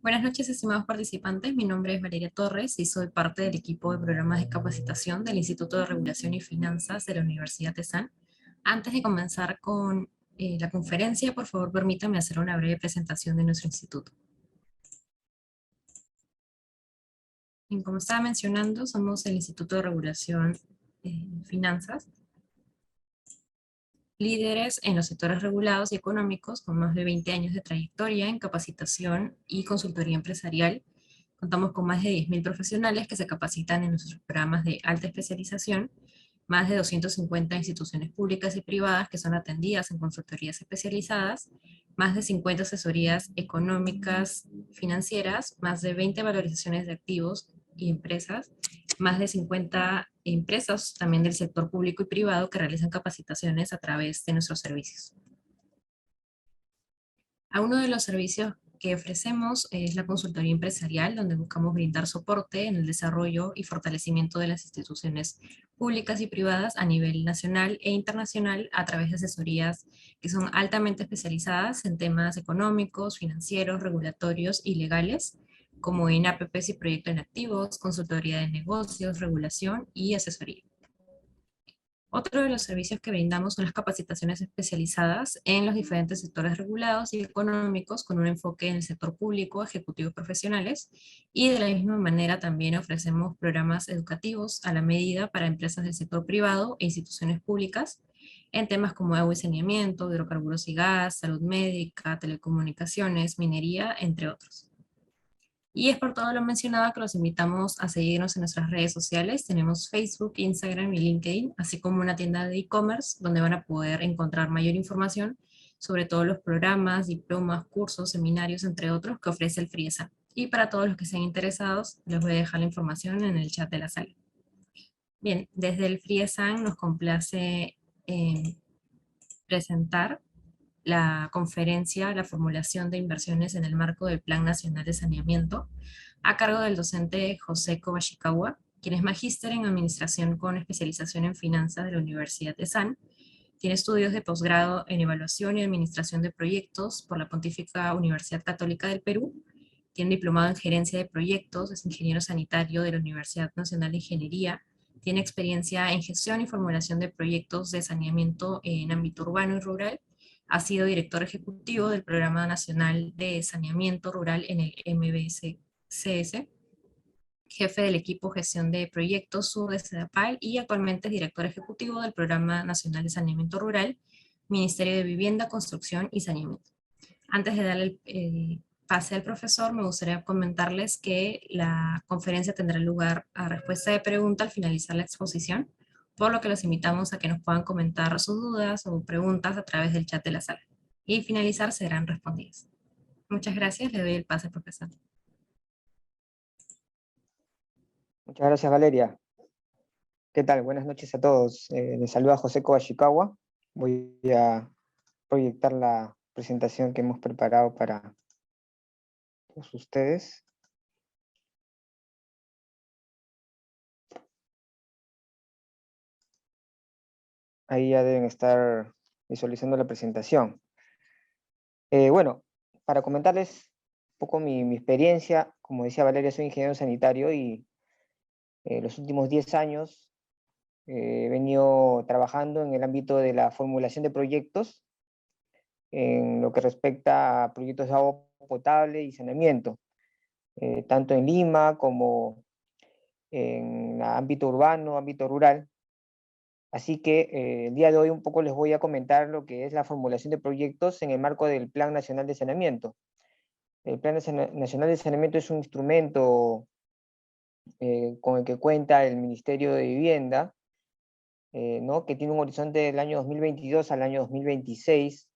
Buenas noches, estimados participantes. Mi nombre es Valeria Torres y soy parte del equipo de programas de capacitación del Instituto de Regulación y Finanzas de la Universidad de San. Antes de comenzar con la conferencia, por favor, permítame hacer una breve presentación de nuestro instituto. Bien, como estaba mencionando, somos el Instituto de Regulación y Finanzas, líderes en los sectores regulados y económicos con más de 20 años de trayectoria en capacitación y consultoría empresarial. Contamos con más de 10.000 profesionales que se capacitan en nuestros programas de alta especialización, más de 250 instituciones públicas y privadas que son atendidas en consultorías especializadas, más de 50 asesorías económicas, financieras, más de 20 valorizaciones de activos y empresas, más de 50 empresas también del sector público y privado que realizan capacitaciones a través de nuestros servicios. A uno de los servicios que ofrecemos es la consultoría empresarial, donde buscamos brindar soporte en el desarrollo y fortalecimiento de las instituciones públicas y privadas a nivel nacional e internacional a través de asesorías que son altamente especializadas en temas económicos, financieros, regulatorios y legales, como en APPs y proyectos en activos, consultoría de negocios, regulación y asesoría. Otro de los servicios que brindamos son las capacitaciones especializadas en los diferentes sectores regulados y económicos con un enfoque en el sector público, ejecutivos profesionales, y de la misma manera también ofrecemos programas educativos a la medida para empresas del sector privado e instituciones públicas en temas como agua y saneamiento, hidrocarburos y gas, salud médica, telecomunicaciones, minería, entre otros. Y es por todo lo mencionado que los invitamos a seguirnos en nuestras redes sociales. Tenemos Facebook, Instagram y LinkedIn, así como una tienda de e-commerce donde van a poder encontrar mayor información sobre todos los programas, diplomas, cursos, seminarios, entre otros, que ofrece el FRIESA. Y para todos los que estén interesados, les voy a dejar la información en el chat de la sala. Bien, desde el FRIESAN nos complace presentar la conferencia La formulación de inversiones en el marco del Plan Nacional de Saneamiento, a cargo del docente José Kobashikawa, quien es magíster en Administración con especialización en Finanzas de la Universidad de San. Tiene estudios de posgrado en Evaluación y Administración de Proyectos por la Pontífica Universidad Católica del Perú. Tiene diplomado en Gerencia de Proyectos, es ingeniero sanitario de la Universidad Nacional de Ingeniería. Tiene experiencia en gestión y formulación de proyectos de saneamiento en ámbito urbano y rural. Ha sido director ejecutivo del Programa Nacional de Saneamiento Rural en el MBCS, jefe del equipo Gestión de Proyectos Sur de CEDAPAL y actualmente es director ejecutivo del Programa Nacional de Saneamiento Rural, Ministerio de Vivienda, Construcción y Saneamiento. Antes de darle el pase al profesor, me gustaría comentarles que la conferencia tendrá lugar a respuesta de pregunta al finalizar la exposición, por lo que los invitamos a que nos puedan comentar sus dudas o preguntas a través del chat de la sala. Y al finalizar serán respondidas. Muchas gracias, le doy el pase al profesor. Muchas gracias, Valeria. ¿Qué tal? Buenas noches a todos. Les saluda José Kobashikawa. Voy a proyectar la presentación que hemos preparado para todos ustedes. Ahí ya deben estar visualizando la presentación. Bueno, para comentarles un poco mi experiencia, como decía Valeria, soy ingeniero sanitario y los últimos 10 años he venido trabajando en el ámbito de la formulación de proyectos en lo que respecta a proyectos de agua potable y saneamiento, tanto en Lima como en ámbito urbano, ámbito rural. Así que el día de hoy un poco les voy a comentar lo que es la formulación de proyectos en el marco del Plan Nacional de Saneamiento. El Plan Nacional de Saneamiento es un instrumento con el que cuenta el Ministerio de Vivienda, ¿no? Que tiene un horizonte del año 2022 al año 2026,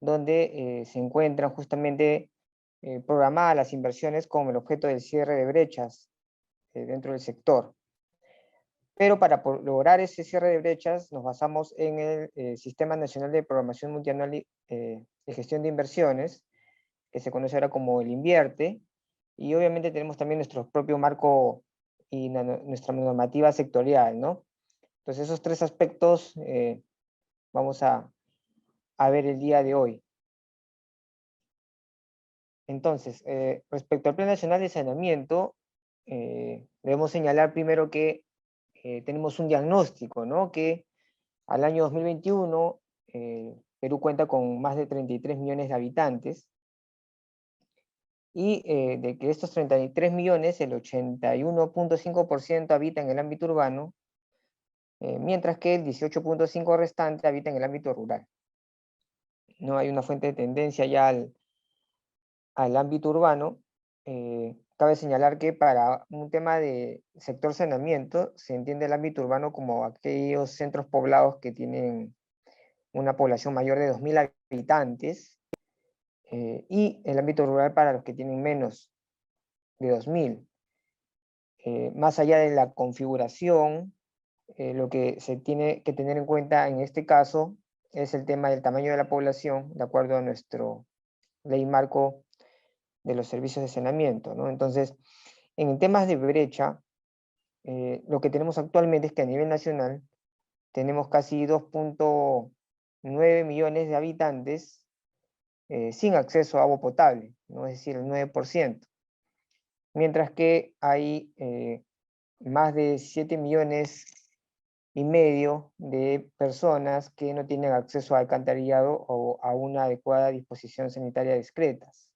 donde se encuentran justamente programadas las inversiones con el objeto del cierre de brechas dentro del sector. Pero para lograr ese cierre de brechas nos basamos en el Sistema Nacional de Programación Multianual de Gestión de Inversiones, que se conoce ahora como el INVIERTE, y obviamente tenemos también nuestro propio marco y nuestra normativa sectorial, ¿no? Entonces esos tres aspectos vamos a ver el día de hoy. Entonces, respecto al Plan Nacional de Saneamiento, debemos señalar primero que tenemos un diagnóstico, ¿no? Que al año 2021, Perú cuenta con más de 33 millones de habitantes, y de que estos 33 millones, el 81,5% habita en el ámbito urbano, mientras que el 18,5% restante habita en el ámbito rural. No hay una fuente de tendencia ya al ámbito urbano. Cabe señalar que para un tema de sector saneamiento se entiende el ámbito urbano como aquellos centros poblados que tienen una población mayor de 2.000 habitantes, y el ámbito rural para los que tienen menos de 2.000. Más allá de la configuración, lo que se tiene que tener en cuenta en este caso es el tema del tamaño de la población, de acuerdo a nuestro ley marco de los servicios de saneamiento, ¿no? Entonces, en temas de brecha, lo que tenemos actualmente es que a nivel nacional tenemos casi 2,9 millones de habitantes sin acceso a agua potable, ¿no? Es decir, el 9%. Mientras que hay más de 7,5 millones de personas que no tienen acceso a alcantarillado o a una adecuada disposición sanitaria discretas.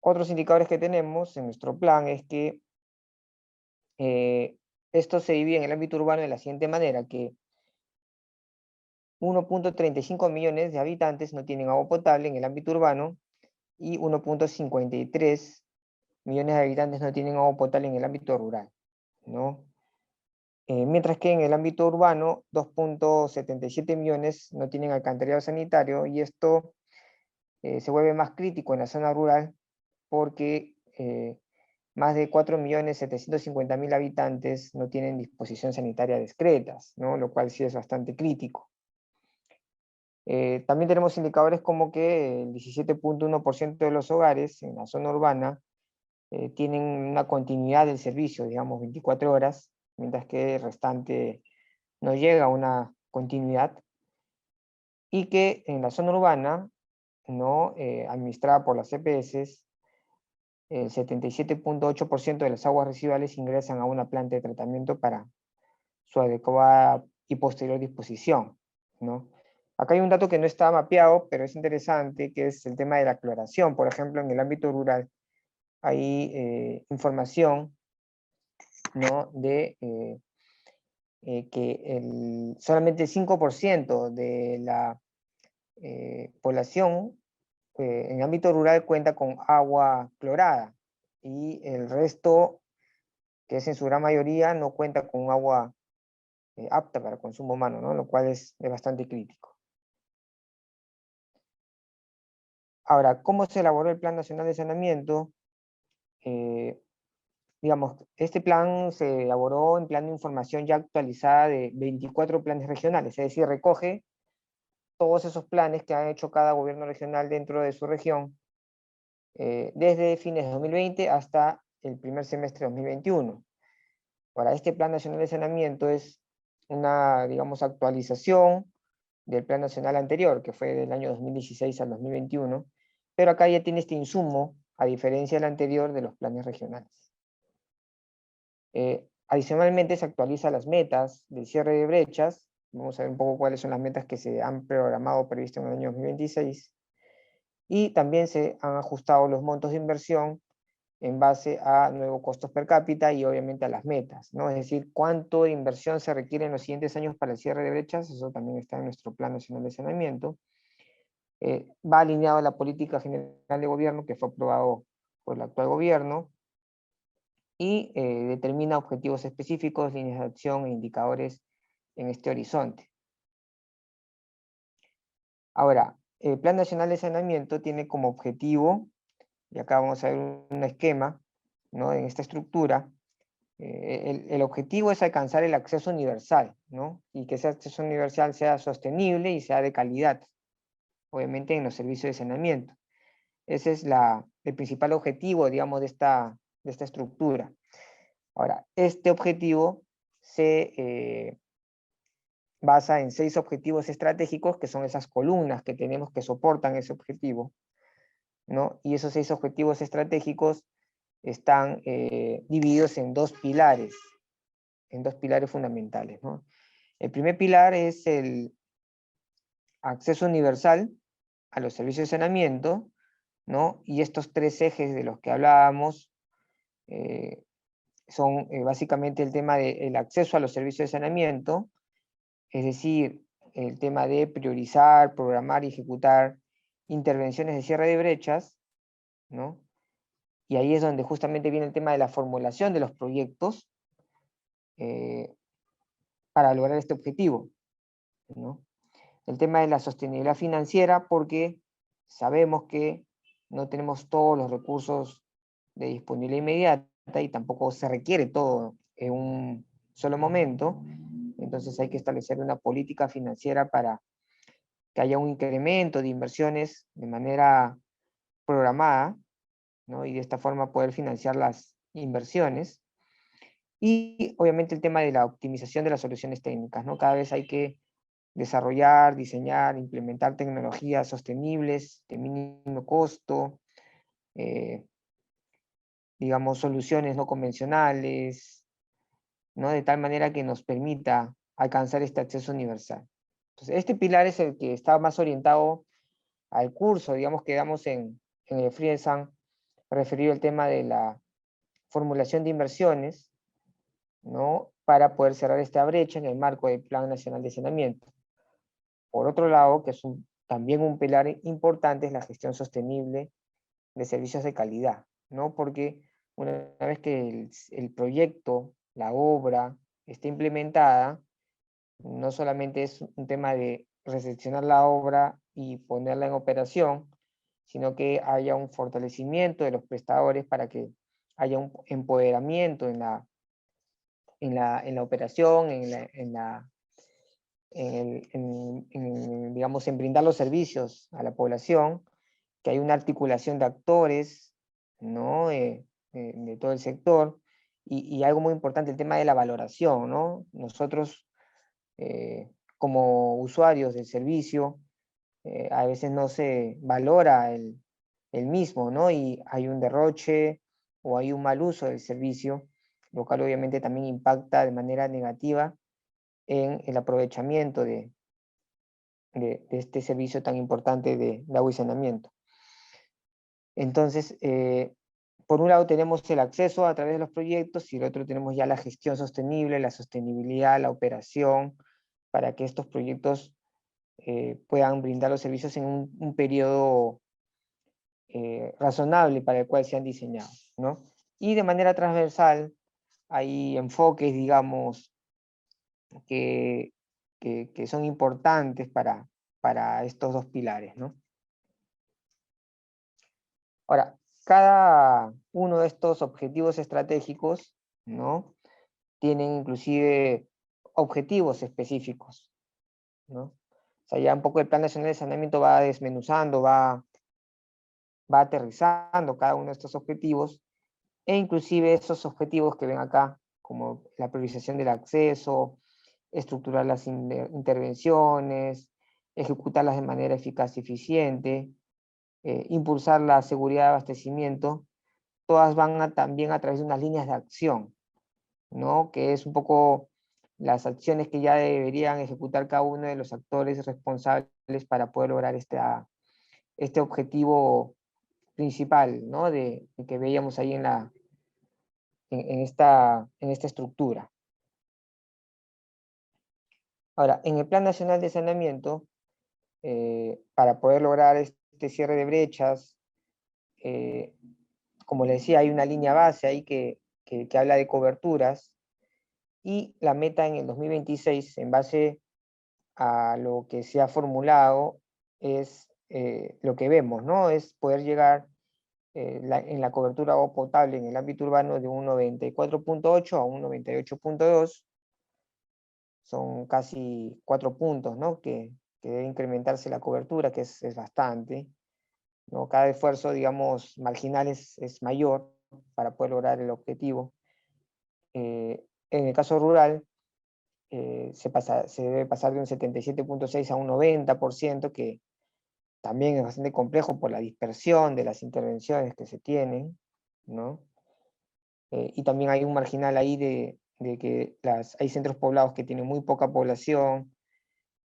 Otros indicadores que tenemos en nuestro plan es que esto se divide en el ámbito urbano de la siguiente manera, que 1,35 millones de habitantes no tienen agua potable en el ámbito urbano y 1,53 millones de habitantes no tienen agua potable en el ámbito rural, ¿no? Mientras que en el ámbito urbano, 2,77 millones no tienen alcantarillado sanitario, y esto se vuelve más crítico en la zona rural porque más de 4,750,000 habitantes no tienen disposición sanitaria discretas, ¿no? Lo cual sí es bastante crítico. También tenemos indicadores como que el 17,1% de los hogares en la zona urbana tienen una continuidad del servicio, digamos 24 horas, mientras que el restante no llega a una continuidad, y que en la zona urbana, ¿no? Administrada por las EPS, el 77,8% de las aguas residuales ingresan a una planta de tratamiento para su adecuada y posterior disposición, ¿no? Acá hay un dato que no está mapeado, pero es interesante, que es el tema de la cloración. Por ejemplo, en el ámbito rural hay información, ¿no? De que solamente el 5% de la población en el ámbito rural cuenta con agua clorada, y el resto, que es en su gran mayoría, no cuenta con agua apta para consumo humano, ¿no? Lo cual es bastante crítico. Ahora, ¿cómo se elaboró el Plan Nacional de Saneamiento? Digamos, este plan se elaboró en plan de información ya actualizada de 24 planes regionales, es decir, recoge todos esos planes que han hecho cada gobierno regional dentro de su región, desde fines de 2020 hasta el primer semestre de 2021. Ahora, este Plan Nacional de Saneamiento es una, digamos, actualización del Plan Nacional anterior, que fue del año 2016 al 2021, pero acá ya tiene este insumo, a diferencia del anterior, de los planes regionales. Adicionalmente, se actualizan las metas del cierre de brechas. Vamos a ver un poco cuáles son las metas que se han programado previsto en el año 2026. Y también se han ajustado los montos de inversión en base a nuevos costos per cápita y obviamente a las metas, ¿no? Es decir, cuánto de inversión se requiere en los siguientes años para el cierre de brechas. Eso también está en nuestro Plan Nacional de Saneamiento. Va alineado a la política general de gobierno que fue aprobado por el actual gobierno, y determina objetivos específicos, líneas de acción e indicadores en este horizonte. Ahora, el Plan Nacional de Saneamiento tiene como objetivo, y acá vamos a ver un esquema, ¿no? En esta estructura, el objetivo es alcanzar el acceso universal, ¿no? Y que ese acceso universal sea sostenible y sea de calidad, obviamente en los servicios de saneamiento. Ese es el principal objetivo, digamos, de esta estructura. Ahora, este objetivo se basa en 6 objetivos estratégicos, que son esas columnas que tenemos que soportan ese objetivo, ¿no? Y esos 6 objetivos estratégicos están divididos en dos pilares fundamentales, ¿no? El primer pilar es el acceso universal a los servicios de saneamiento, ¿no? Y estos 3 ejes de los que hablábamos son básicamente el tema del acceso a los servicios de saneamiento, es decir, el tema de priorizar, programar y ejecutar intervenciones de cierre de brechas, ¿no? Y ahí es donde justamente viene el tema de la formulación de los proyectos eh, para lograr este objetivo, ¿no? El tema de la sostenibilidad financiera, porque sabemos que no tenemos todos los recursos de disponibilidad inmediata y tampoco se requiere todo en un solo momento. Entonces hay que establecer una política financiera para que haya un incremento de inversiones de manera programada, ¿no? Y de esta forma poder financiar las inversiones. Y obviamente el tema de la optimización de las soluciones técnicas, ¿no? Cada vez hay que desarrollar, diseñar, implementar tecnologías sostenibles de mínimo costo, eh, digamos, soluciones no convencionales, ¿no? De tal manera que nos permita alcanzar este acceso universal. Entonces, este pilar es el que está más orientado al curso, digamos, que damos en el Friesan, referido al tema de la formulación de inversiones, ¿no? Para poder cerrar esta brecha en el marco del Plan Nacional de Saneamiento. Por otro lado, que es también un pilar importante, es la gestión sostenible de servicios de calidad, ¿no? Porque una vez que el proyecto, la obra, esté implementada, no solamente es un tema de recepcionar la obra y ponerla en operación, sino que haya un fortalecimiento de los prestadores para que haya un empoderamiento en la operación, digamos, en brindar los servicios a la población, que hay una articulación de actores, ¿no? De todo el sector, y algo muy importante, el tema de la valoración, ¿no? Nosotros, como usuarios del servicio, a veces no se valora el mismo, ¿no? Y hay un derroche o hay un mal uso del servicio, lo cual obviamente también impacta de manera negativa en el aprovechamiento de este servicio tan importante de agua y saneamiento. Entonces, por un lado tenemos el acceso a través de los proyectos y el otro tenemos ya la gestión sostenible, la sostenibilidad, la operación, para que estos proyectos puedan brindar los servicios en un periodo razonable para el cual se han diseñado, ¿no? Y de manera transversal hay enfoques, digamos, que, que son importantes para estos dos pilares, ¿no? Ahora, cada uno de estos objetivos estratégicos, ¿no? Tienen inclusive objetivos específicos, ¿no? O sea, ya un poco el Plan Nacional de Saneamiento va desmenuzando, va aterrizando cada uno de estos objetivos, e inclusive esos objetivos que ven acá, como la priorización del acceso, estructurar las intervenciones, ejecutarlas de manera eficaz y eficiente, impulsar la seguridad de abastecimiento, todas van también a través de unas líneas de acción, ¿no? Que es un poco las acciones que ya deberían ejecutar cada uno de los actores responsables para poder lograr este objetivo principal, ¿no? De que veíamos ahí en esta estructura. Ahora, en el Plan Nacional de Saneamiento, para poder lograr este cierre de brechas, como les decía, hay una línea base ahí que habla de coberturas, y la meta en el 2026, en base a lo que se ha formulado, es lo que vemos, ¿no? Es poder llegar en la cobertura agua potable en el ámbito urbano de un 94.8 a un 98.2, son casi 4 puntos, ¿no? Que debe incrementarse la cobertura, que es bastante, ¿no? Cada esfuerzo, digamos, marginal es mayor para poder lograr el objetivo. En el caso rural, se debe pasar de un 77.6 a un 90%, que también es bastante complejo por la dispersión de las intervenciones que se tienen, ¿no? Y también hay un marginal ahí de que hay centros poblados que tienen muy poca población,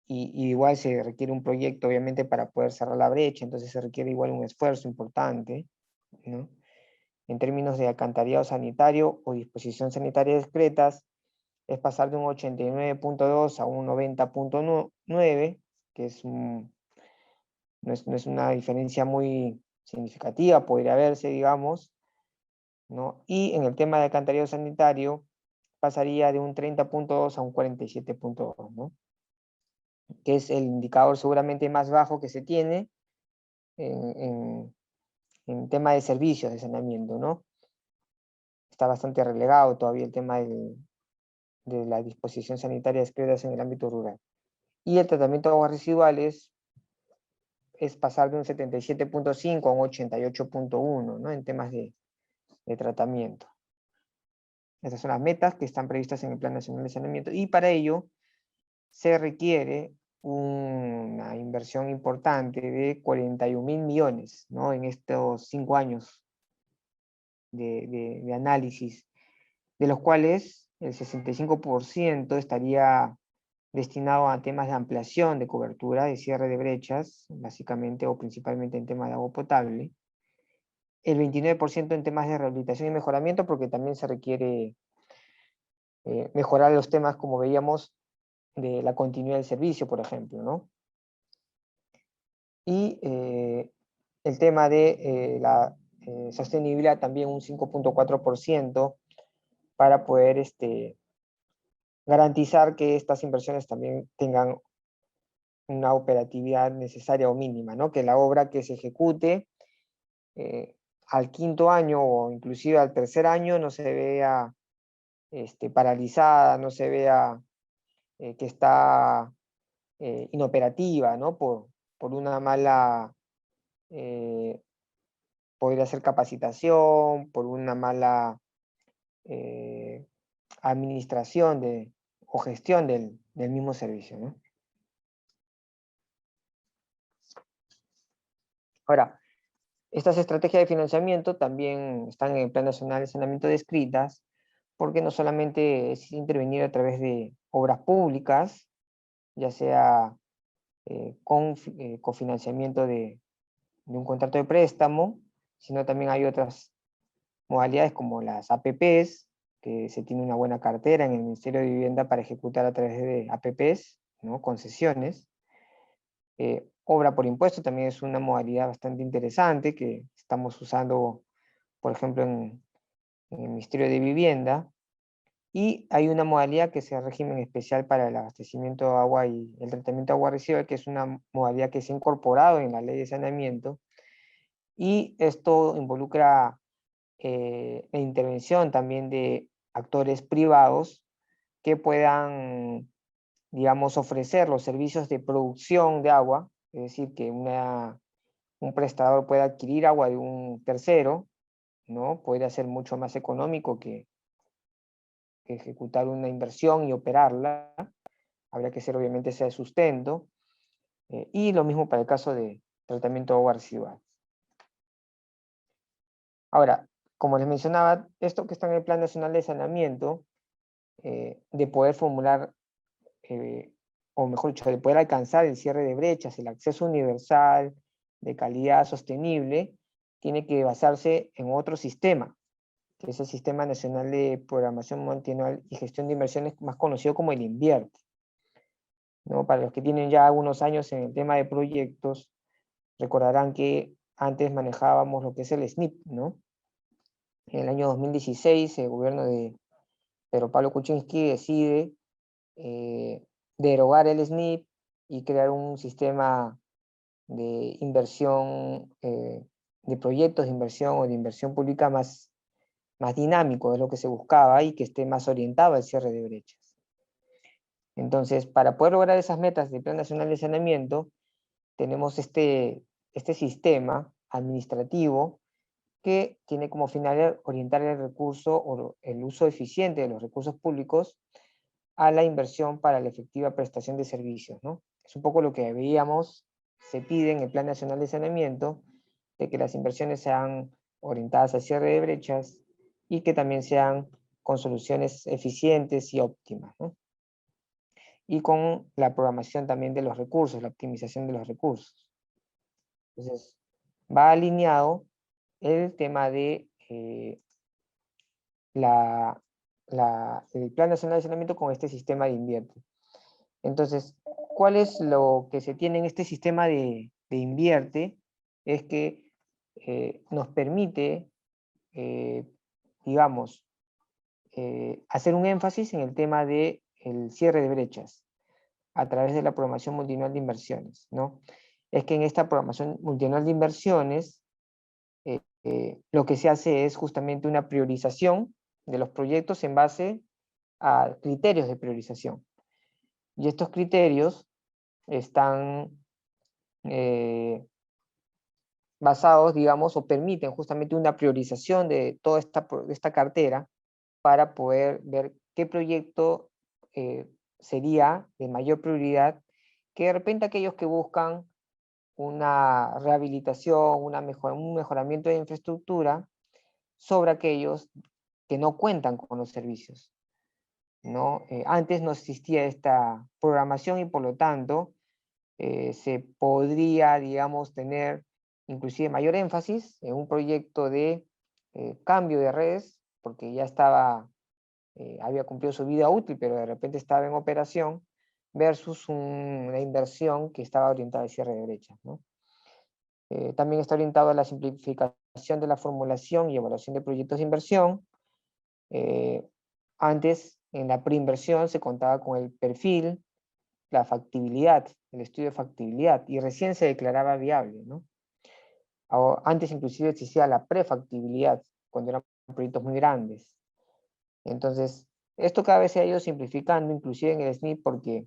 y igual se requiere un proyecto, obviamente, para poder cerrar la brecha, entonces se requiere igual un esfuerzo importante, ¿no? En términos de alcantarillado sanitario o disposición sanitaria discretas, es pasar de un 89.2 a un 90.9, que no es una diferencia muy significativa, podría verse, digamos, ¿no? Y en el tema de alcantarillado sanitario, pasaría de un 30.2 a un 47.2, ¿no? Que es el indicador seguramente más bajo que se tiene en tema de servicios de saneamiento, ¿no? Está bastante relegado todavía el tema de la disposición sanitaria discreta en el ámbito rural. Y el tratamiento de aguas residuales es pasar de un 77.5 a un 88.1, ¿no? En temas de tratamiento. Esas son las metas que están previstas en el Plan Nacional de Saneamiento, y para ello se requiere una inversión importante de 41.000 millones, ¿no? En estos 5 años de análisis, de los cuales el 65% estaría destinado a temas de ampliación de cobertura, de cierre de brechas, básicamente o principalmente en temas de agua potable, el 29% en temas de rehabilitación y mejoramiento, porque también se requiere mejorar los temas, como veíamos, de la continuidad del servicio, por ejemplo, ¿no? Y el tema de la sostenibilidad, también un 5.4%, para poder garantizar que estas inversiones también tengan una operatividad necesaria o mínima, ¿no? Que la obra que se ejecute al quinto año o inclusive al tercer año no se vea paralizada, no se vea que está inoperativa, ¿no? Por una mala, podría ser capacitación, por una mala administración o gestión del mismo servicio, ¿no? Ahora, estas estrategias de financiamiento también están en el Plan Nacional de Saneamiento descritas, porque no solamente es intervenir a través de obras públicas, ya sea con cofinanciamiento de un contrato de préstamo, sino también hay otras modalidades como las APPs, que se tiene una buena cartera en el Ministerio de Vivienda para ejecutar a través de APPs, ¿no? Concesiones. Obra por impuesto también es una modalidad bastante interesante que estamos usando, por ejemplo, en el Ministerio de Vivienda. Y hay una modalidad que es el régimen especial para el abastecimiento de agua y el tratamiento de agua residual, que es una modalidad que se ha incorporado en la ley de saneamiento, y esto involucra la intervención también de actores privados que puedan, digamos, ofrecer los servicios de producción de agua, es decir, que un prestador pueda adquirir agua de un tercero, ¿no? Podría ser mucho más económico que ejecutar una inversión y operarla. Habría que ser obviamente ese sustento. Y lo mismo para el caso de tratamiento de agua residual. Ahora, como les mencionaba, esto que está en el Plan Nacional de Saneamiento, de poder formular, o mejor dicho, de poder alcanzar el cierre de brechas, el acceso universal, de calidad sostenible, tiene que basarse en otro sistema, que es el Sistema Nacional de Programación Multianual y Gestión de Inversiones, más conocido como el INVIERT, ¿no? Para los que tienen ya algunos años en el tema de proyectos, recordarán que antes manejábamos lo que es el SNIP, ¿no? En el año 2016, el gobierno de Pedro Pablo Kuczynski decide derogar el SNIP y crear un sistema de inversión, de proyectos de inversión o de inversión pública más dinámico, es lo que se buscaba, y que esté más orientado al cierre de brechas. Entonces, para poder lograr esas metas del Plan Nacional de Saneamiento, tenemos este sistema administrativo que tiene como finalidad orientar el recurso o el uso eficiente de los recursos públicos a la inversión para la efectiva prestación de servicios, ¿no? Es un poco lo que veíamos se pide en el Plan Nacional de Saneamiento de que las inversiones sean orientadas al cierre de brechas y que también sean con soluciones eficientes y óptimas, ¿no? Y con la programación también de los recursos, la optimización de los recursos. Entonces, va alineado el tema de el Plan Nacional de Saneamiento con este sistema de Invierte. Entonces, ¿cuál es lo que se tiene en este sistema de Invierte? Es que nos permite, digamos, hacer un énfasis en el tema del cierre de brechas a través de la programación multianual de inversiones, ¿no? Es que en esta programación multianual de inversiones lo que se hace es justamente una priorización de los proyectos en base a criterios de priorización. Y estos criterios están basados, digamos, o permiten justamente una priorización de toda esta cartera para poder ver qué proyecto sería de mayor prioridad, que de repente aquellos que buscan una rehabilitación, un mejoramiento de infraestructura, sobre aquellos que no cuentan con los servicios, ¿no? Antes no existía esta programación y por lo tanto se podría, digamos, tener inclusive mayor énfasis en un proyecto de cambio de redes, porque ya estaba, había cumplido su vida útil, pero de repente estaba en operación, versus una inversión que estaba orientada al cierre de brechas, ¿no? También está orientado a la simplificación de la formulación y evaluación de proyectos de inversión. Antes, en la preinversión, se contaba con el perfil, la factibilidad, el estudio de factibilidad, y recién se declaraba viable, ¿no? Antes inclusive existía la prefactibilidad, cuando eran proyectos muy grandes. Entonces, esto cada vez se ha ido simplificando, inclusive en el SNIP, porque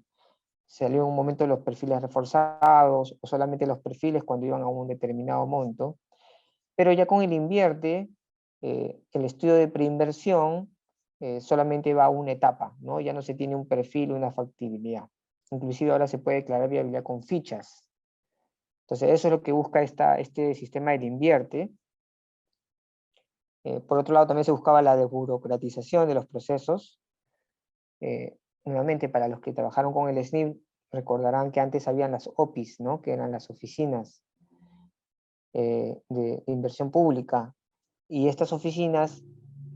salió en un momento los perfiles reforzados, o solamente los perfiles cuando iban a un determinado monto, pero ya con el Invierte, el estudio de preinversión solamente va a una etapa, ¿no? Ya no se tiene un perfil, una factibilidad. Inclusive ahora se puede declarar viabilidad con fichas. Entonces eso es lo que busca este sistema del Invierte. Por otro lado también se buscaba la desburocratización de los procesos. Nuevamente, para los que trabajaron con el SNIP, recordarán que antes habían las OPIs, ¿no? Que eran las oficinas de inversión pública. Y estas oficinas,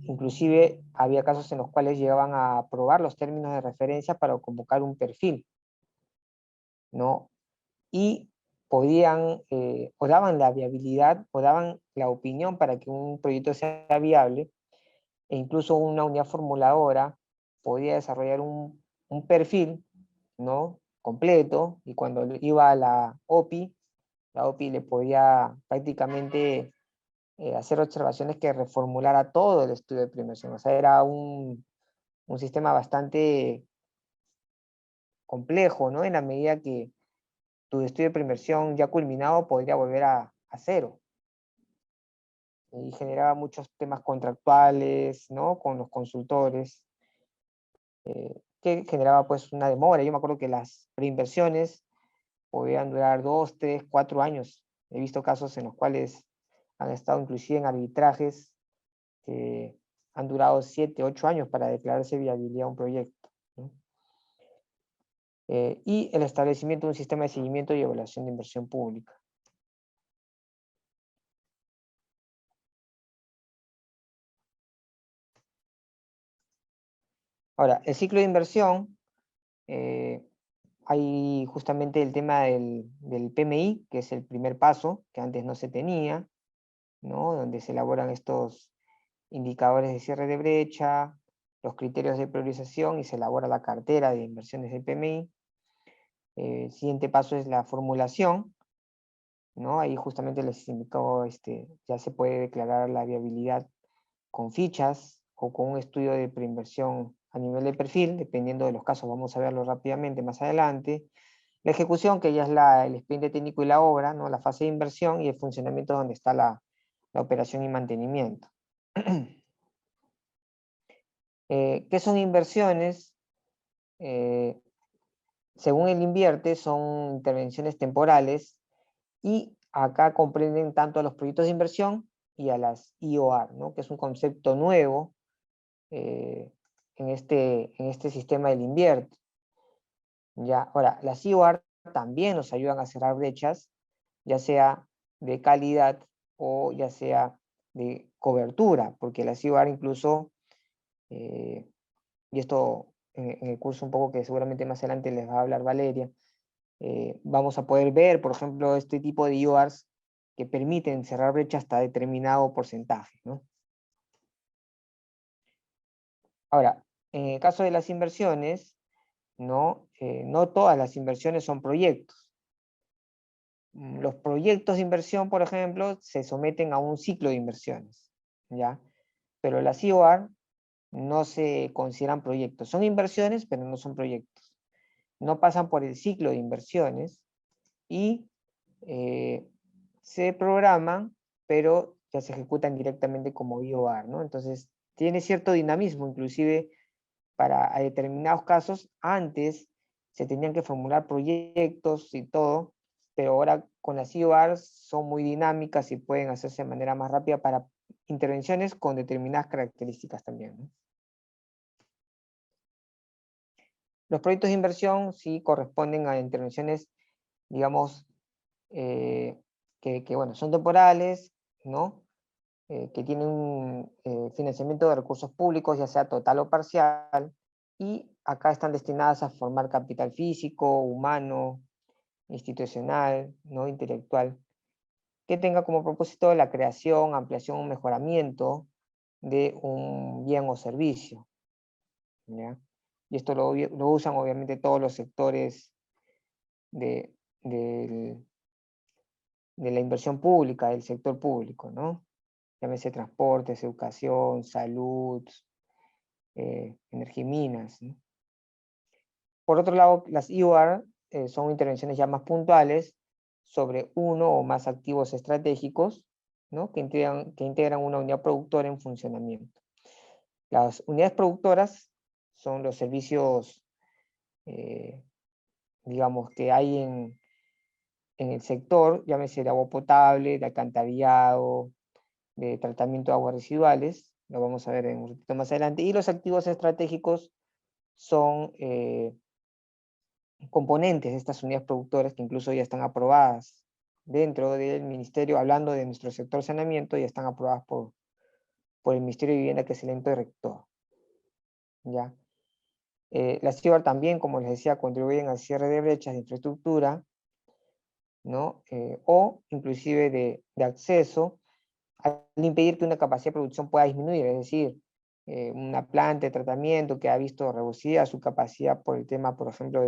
inclusive había casos en los cuales llegaban a aprobar los términos de referencia para convocar un perfil, ¿no? Y podían, o daban la viabilidad, o daban la opinión para que un proyecto sea viable, e incluso una unidad formuladora podía desarrollar un perfil, ¿no? Completo, y cuando iba a la OPI le podía prácticamente hacer observaciones que reformulara todo el estudio de preinversión. O sea, era un sistema bastante complejo, ¿no? En la medida que tu estudio de preinversión ya culminado podría volver a cero. Y generaba muchos temas contractuales, ¿no? Con los consultores, que generaba pues una demora. Yo me acuerdo que las preinversiones podían durar 2, 3, 4 años. He visto casos en los cuales han estado inclusive en arbitrajes que han durado 7, 8 años para declararse viabilidad a un proyecto, ¿no? Y el establecimiento de un sistema de seguimiento y evaluación de inversión pública. Ahora, el ciclo de inversión, hay justamente el tema del PMI, que es el primer paso, que antes no se tenía, ¿no? Donde se elaboran estos indicadores de cierre de brecha, los criterios de priorización y se elabora la cartera de inversiones del PMI. El siguiente paso es la formulación, ¿no? Ahí justamente les indicó, ya se puede declarar la viabilidad con fichas o con un estudio de preinversión a nivel de perfil, dependiendo de los casos, vamos a verlo rápidamente más adelante. La ejecución, que ya es el expediente técnico y la obra, ¿no? La fase de inversión, y el funcionamiento, donde está la operación y mantenimiento. ¿Qué son inversiones? Según el Invierte, son intervenciones temporales Y acá comprenden tanto a los proyectos de inversión y a las IOR, ¿no? Que es un concepto nuevo en este sistema del Invierte. Ya, ahora, las IOR también nos ayudan a cerrar brechas, ya sea de calidad o ya sea de cobertura, porque las IOR incluso, y esto en el curso un poco que seguramente más adelante les va a hablar Valeria, vamos a poder ver, por ejemplo, este tipo de IORs que permiten cerrar brechas hasta determinado porcentaje, ¿no? Ahora, en el caso de las inversiones, no, no todas las inversiones son proyectos. Los proyectos de inversión, por ejemplo, se someten a un ciclo de inversiones, ¿ya? Pero las IOR no se consideran proyectos. Son inversiones, pero no son proyectos. No pasan por el ciclo de inversiones y se programan, pero ya se ejecutan directamente como IOR, ¿no? Entonces, tiene cierto dinamismo, inclusive para determinados casos, antes se tenían que formular proyectos y todo, pero ahora con las IORs son muy dinámicas y pueden hacerse de manera más rápida para intervenciones con determinadas características también, ¿no? Los proyectos de inversión sí corresponden a intervenciones, digamos, bueno, son temporales, ¿no? Que tienen un financiamiento de recursos públicos, ya sea total o parcial, y acá están destinadas a formar capital físico, humano, institucional, ¿no? Intelectual, que tenga como propósito la creación, ampliación o mejoramiento de un bien o servicio, ¿ya? Y esto lo usan obviamente todos los sectores de, del- de la inversión pública, del sector público, ¿no? Llámese transportes, educación, salud, energía y minas, ¿no? Por otro lado, las IOR son intervenciones ya más puntuales sobre uno o más activos estratégicos, ¿no? que integran una unidad productora en funcionamiento. Las unidades productoras son los servicios, eh, digamos, que hay en el sector, llámese de agua potable, de alcantarillado, de tratamiento de aguas residuales, lo vamos a ver en un ratito más adelante, y los activos estratégicos son componentes de estas unidades productoras que incluso ya están aprobadas dentro del ministerio, hablando de nuestro sector saneamiento, ya están aprobadas por el Ministerio de Vivienda, que es el ente rector, ¿ya? Las CIBAR también, como les decía, contribuyen al cierre de brechas de infraestructura, ¿no? O inclusive de acceso, al impedir que una capacidad de producción pueda disminuir, es decir, una planta de tratamiento que ha visto reducida su capacidad por el tema, por ejemplo,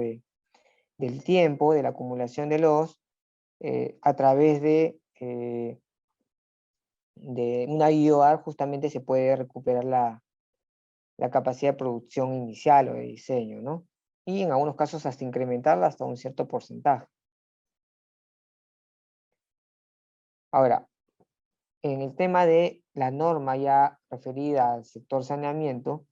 del tiempo, de la acumulación de los, a través de una IOR justamente se puede recuperar la capacidad de producción inicial o de diseño, ¿no? Y en algunos casos hasta incrementarla hasta un cierto porcentaje. Ahora, en el tema de la norma ya referida al sector saneamiento,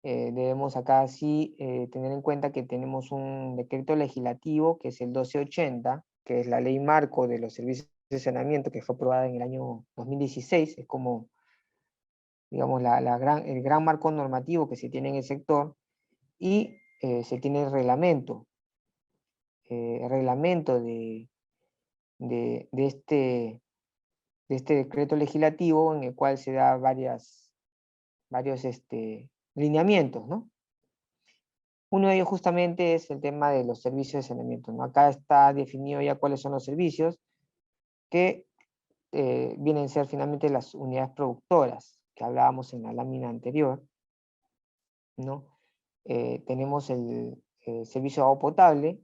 debemos acá sí tener en cuenta que tenemos un decreto legislativo que es el 1280, que es la ley marco de los servicios de saneamiento que fue aprobada en el año 2016, es como, digamos, el gran marco normativo que se tiene en el sector, y se tiene el reglamento de este decreto legislativo en el cual se da varios lineamientos, ¿no? Uno de ellos justamente es el tema de los servicios de saneamiento, ¿no? Acá está definido ya cuáles son los servicios que vienen a ser finalmente las unidades productoras que hablábamos en la lámina anterior, ¿no? Tenemos el servicio de agua potable,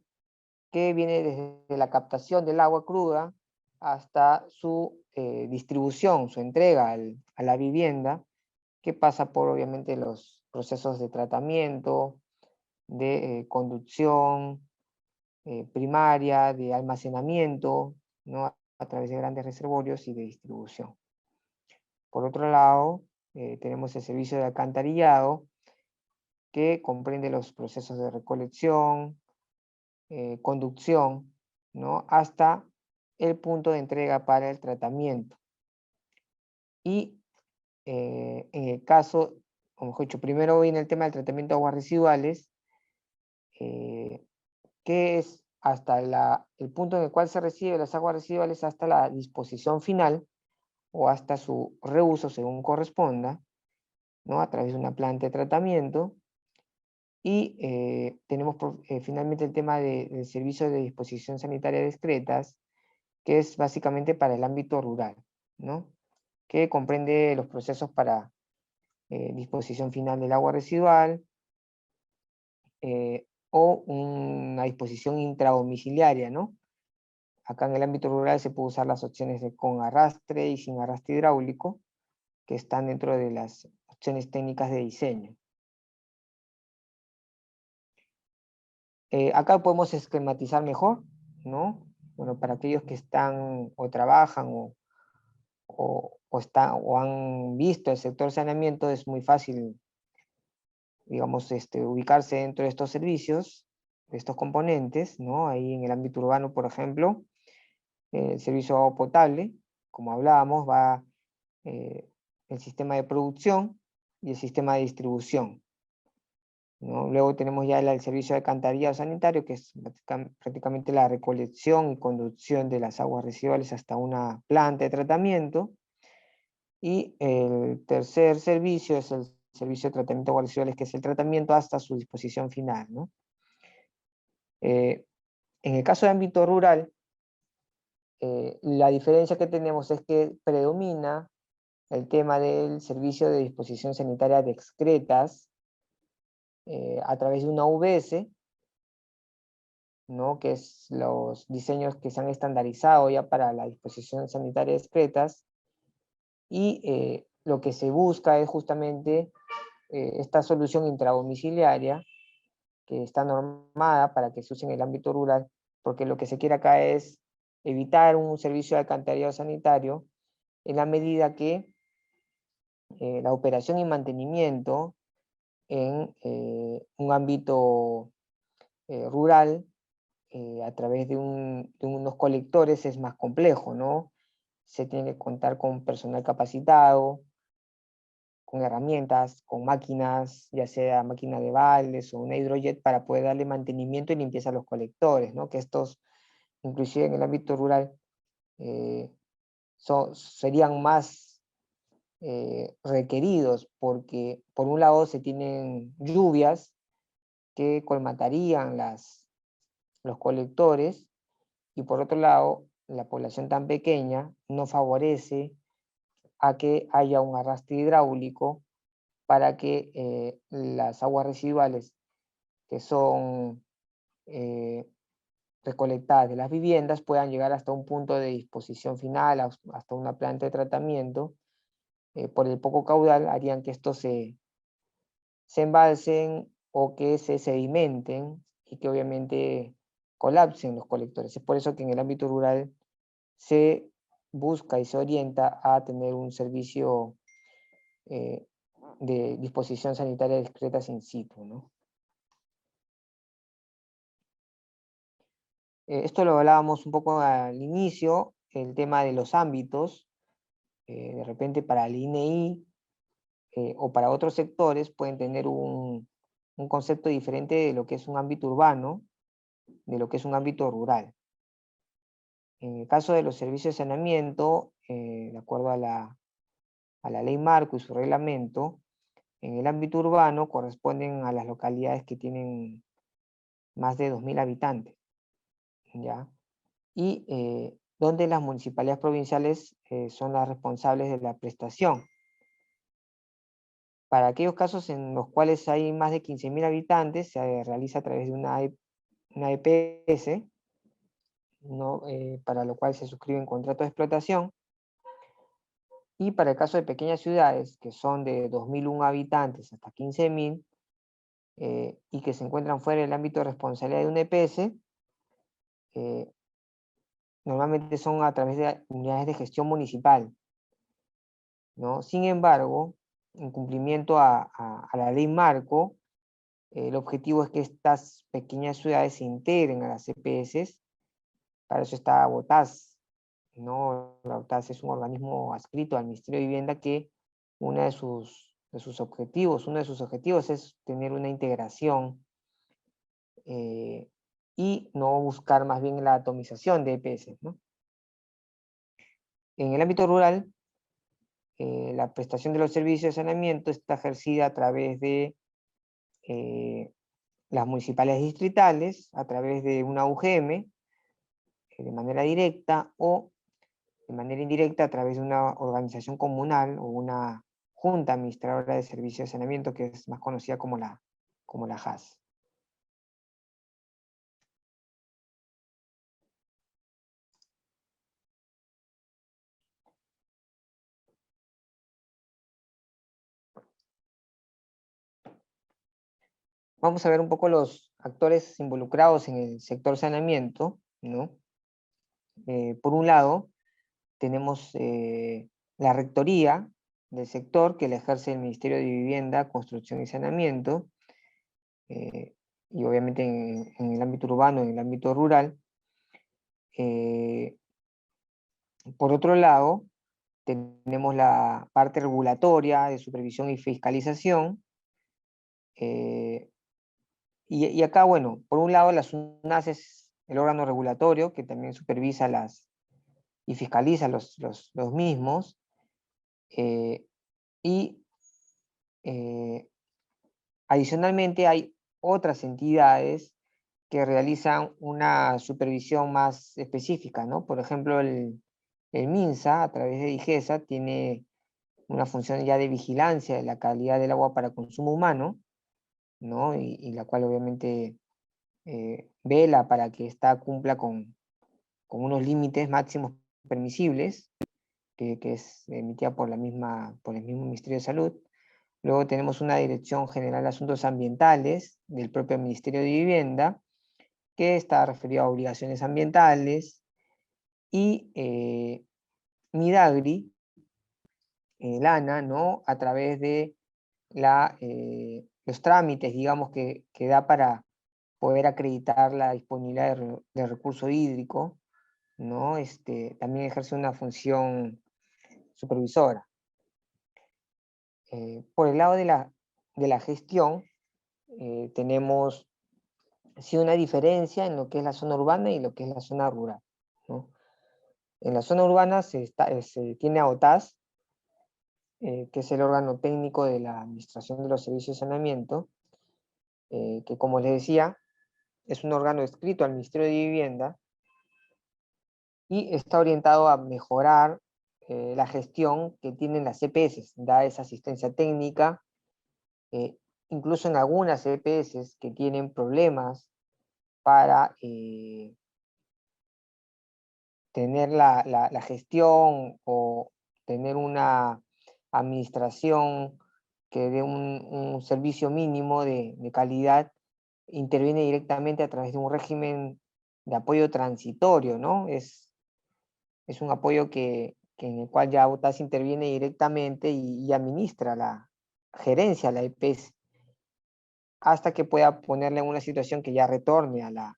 que viene desde la captación del agua cruda hasta su distribución, su entrega a la vivienda, que pasa por obviamente los procesos de tratamiento, de conducción primaria, de almacenamiento, ¿no? A través de grandes reservorios y de distribución. Por otro lado, tenemos el servicio de alcantarillado, que comprende los procesos de recolección, conducción, ¿no? Hasta el punto de entrega para el tratamiento. Y en el caso, o mejor dicho, primero viene el tema del tratamiento de aguas residuales, que es hasta el punto en el cual se reciben las aguas residuales hasta la disposición final o hasta su reuso según corresponda, ¿no? A través de una planta de tratamiento. Y tenemos finalmente el tema del servicio de disposición sanitaria discretas, que es básicamente para el ámbito rural, ¿no? Que comprende los procesos para disposición final del agua residual, o una disposición intradomiciliaria, ¿no? Acá en el ámbito rural se puede usar las opciones de con arrastre y sin arrastre hidráulico, que están dentro de las opciones técnicas de diseño. Acá podemos esquematizar mejor, ¿no? Bueno, para aquellos que están o trabajan o han visto el sector saneamiento, es muy fácil, digamos, ubicarse dentro de estos servicios, de estos componentes, ¿no? Ahí en el ámbito urbano, por ejemplo, el servicio de agua potable, como hablábamos, va el sistema de producción y el sistema de distribución, ¿no? Luego tenemos ya el servicio de alcantarillado sanitario, que es prácticamente la recolección y conducción de las aguas residuales hasta una planta de tratamiento. Y el tercer servicio es el servicio de tratamiento de aguas residuales, que es el tratamiento hasta su disposición final, ¿no? En el caso de ámbito rural, la diferencia que tenemos es que predomina el tema del servicio de disposición sanitaria de excretas a través de una UVS, ¿no? Que es los diseños que se han estandarizado ya para la disposición sanitaria de excretas, y lo que se busca es justamente esta solución intradomiciliaria que está normada para que se use en el ámbito rural, porque lo que se quiere acá es evitar un servicio de alcantarillado sanitario en la medida que la operación y mantenimiento en un ámbito rural a través de unos colectores es más complejo, ¿no? Se tiene que contar con personal capacitado, con herramientas, con máquinas, ya sea máquina de baldes o una hidrojet, para poder darle mantenimiento y limpieza a los colectores, ¿no? Que estos, inclusive en el ámbito rural, serían más requeridos, porque por un lado se tienen lluvias que colmatarían los colectores, y por otro lado, la población tan pequeña no favorece a que haya un arrastre hidráulico para que las aguas residuales que son recolectadas de las viviendas puedan llegar hasta un punto de disposición final, hasta una planta de tratamiento. Por el poco caudal harían que estos se embalsen o que se sedimenten y que obviamente colapsen los colectores. Es por eso que en el ámbito rural se busca y se orienta a tener un servicio de disposición sanitaria discreta in situ, ¿no? Esto lo hablábamos un poco al inicio, el tema de los ámbitos. De repente para el INEI o para otros sectores pueden tener un concepto diferente de lo que es un ámbito urbano, de lo que es un ámbito rural. En el caso de los servicios de saneamiento, de acuerdo a la ley marco y su reglamento, en el ámbito urbano corresponden a las localidades que tienen más de 2.000 habitantes, ¿ya? Y donde las municipalidades provinciales son las responsables de la prestación. Para aquellos casos en los cuales hay más de 15.000 habitantes, se realiza a través de una EPS, ¿no? Para lo cual se suscriben contratos de explotación. Y para el caso de pequeñas ciudades, que son de 2.001 habitantes hasta 15.000, y que se encuentran fuera del ámbito de responsabilidad de una EPS, normalmente son a través de unidades de gestión municipal, ¿no? Sin embargo, en cumplimiento a la ley marco, el objetivo es que estas pequeñas ciudades se integren a las EPS. Para eso está BOTAS, ¿no? La UTAS es un organismo adscrito al Ministerio de Vivienda que uno de sus objetivos es tener una integración y no buscar más bien la atomización de EPS, ¿no? En el ámbito rural, la prestación de los servicios de saneamiento está ejercida a través de las municipalidades distritales, a través de una UGM, de manera directa o de manera indirecta a través de una organización comunal o una junta administradora de servicios de saneamiento que es más conocida como la JAS. Vamos a ver un poco los actores involucrados en el sector saneamiento, ¿no? Por un lado, tenemos la rectoría del sector que la ejerce el Ministerio de Vivienda, Construcción y Saneamiento, y obviamente en el ámbito urbano, en el ámbito rural. Por otro lado, tenemos la parte regulatoria de supervisión y fiscalización. Y acá, bueno, por un lado la SUNAS es el órgano regulatorio que también supervisa y fiscaliza los mismos. Y adicionalmente hay otras entidades que realizan una supervisión más específica, ¿no? Por ejemplo, el MINSA, a través de DIGESA, tiene una función ya de vigilancia de la calidad del agua para consumo humano, ¿no? Y la cual obviamente vela para que ésta cumpla con unos límites máximos permisibles, que es emitida por el mismo Ministerio de Salud. Luego tenemos una Dirección General de Asuntos Ambientales del propio Ministerio de Vivienda, que está referido a obligaciones ambientales, y Midagri, Lana, ¿no? A través de los trámites, digamos, que da para poder acreditar la disponibilidad de recurso hídrico, ¿no? También ejerce una función supervisora. Por el lado de la gestión, tenemos sí una diferencia en lo que es la zona urbana y lo que es la zona rural, ¿no? En la zona urbana se tiene a OTAS, que es el órgano técnico de la Administración de los Servicios de Saneamiento, que como les decía, es un órgano adscrito al Ministerio de Vivienda y está orientado a mejorar la gestión que tienen las EPS, da esa asistencia técnica, incluso en algunas EPS que tienen problemas para tener la gestión o tener una administración que dé un servicio mínimo de calidad, interviene directamente a través de un régimen de apoyo transitorio, ¿no? Es un apoyo en el cual ya UTAS interviene directamente y administra la gerencia, la EPS, hasta que pueda ponerle en una situación que ya retorne a la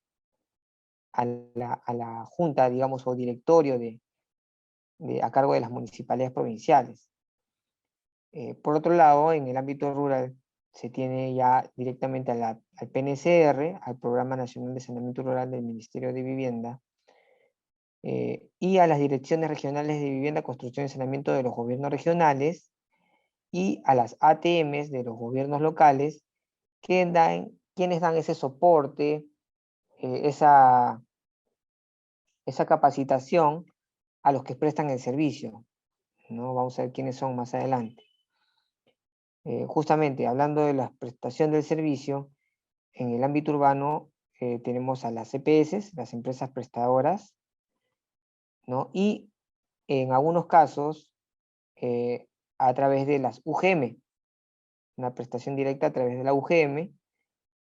junta, digamos, o directorio a cargo de las municipalidades provinciales. Por otro lado, en el ámbito rural se tiene ya directamente al PNCR, al Programa Nacional de Saneamiento Rural del Ministerio de Vivienda, y a las direcciones regionales de vivienda, construcción y saneamiento de los gobiernos regionales, y a las ATMs de los gobiernos locales, quienes dan ese soporte, esa capacitación a los que prestan el servicio, ¿no? Vamos a ver quiénes son más adelante. Justamente hablando de la prestación del servicio, en el ámbito urbano tenemos a las EPS, las empresas prestadoras, ¿no? Y en algunos casos a través de las UGM, una prestación directa a través de la UGM,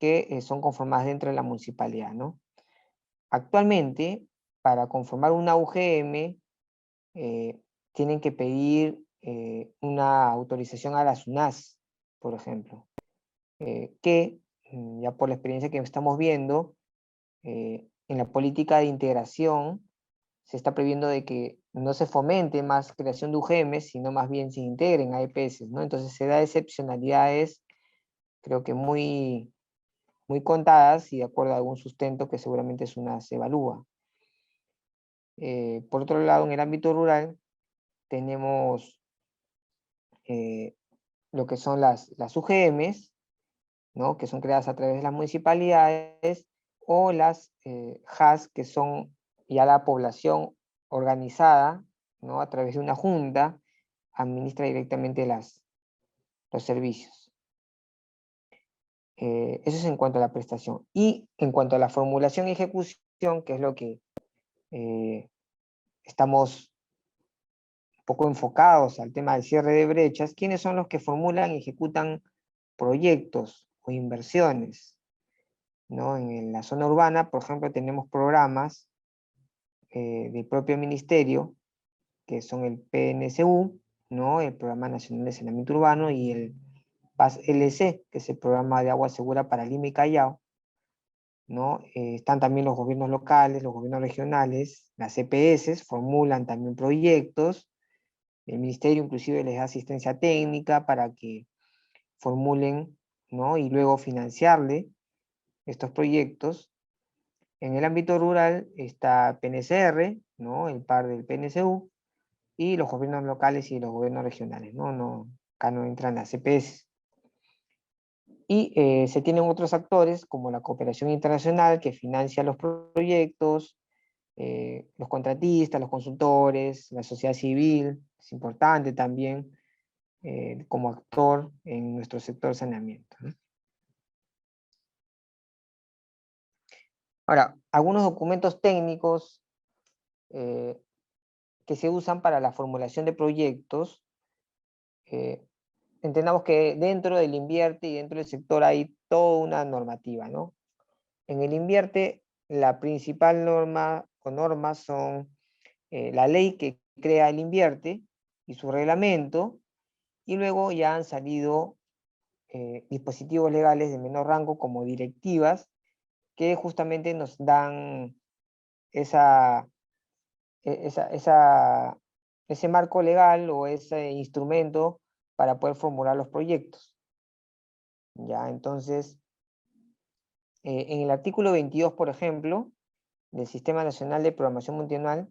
que son conformadas dentro de la municipalidad, ¿no? Actualmente, para conformar una UGM, tienen que pedir una autorización a la SUNAS, por ejemplo, que ya por la experiencia que estamos viendo, en la política de integración se está previendo de que no se fomente más creación de UGMs, sino más bien se integren a EPS, ¿no? Entonces se da excepcionalidades, creo que muy contadas y de acuerdo a algún sustento que seguramente se evalúa. Por otro lado, en el ámbito rural tenemos lo que son las UGMs, ¿no? Que son creadas a través de las municipalidades, o las JAS, que son ya la población organizada, ¿no? A través de una junta, administra directamente los servicios. Eso es en cuanto a la prestación. Y en cuanto a la formulación y ejecución, que es lo que estamos un poco enfocados al tema del cierre de brechas, ¿quiénes son los que formulan y ejecutan proyectos o inversiones? ¿No? En la zona urbana, por ejemplo, tenemos programas del propio ministerio, que son el PNSU, ¿no? El Programa Nacional de Saneamiento Urbano, y el PAS-LC, que es el Programa de Agua Segura para Lima y Callao, ¿no? Están también los gobiernos locales, los gobiernos regionales, las EPS formulan también proyectos, el ministerio inclusive les da asistencia técnica para que formulen, ¿no? Y luego financiarle estos proyectos. En el ámbito rural está PNCR, ¿no? El par del PNCU, y los gobiernos locales y los gobiernos regionales, ¿no? Acá no entran las CPS. Y se tienen otros actores como la cooperación internacional que financia los proyectos, los contratistas, los consultores, la sociedad civil, es importante también como actor en nuestro sector saneamiento, ¿no? Ahora, algunos documentos técnicos que se usan para la formulación de proyectos. Entendamos que dentro del Invierte y dentro del sector hay toda una normativa, ¿no? En el Invierte, la principal norma o normas son la ley que crea el Invierte y su reglamento, y luego ya han salido dispositivos legales de menor rango como directivas que justamente nos dan esa, ese marco legal o ese instrumento para poder formular los proyectos. ¿Ya? Entonces, en el artículo 22, por ejemplo, del Sistema Nacional de Programación Multianual,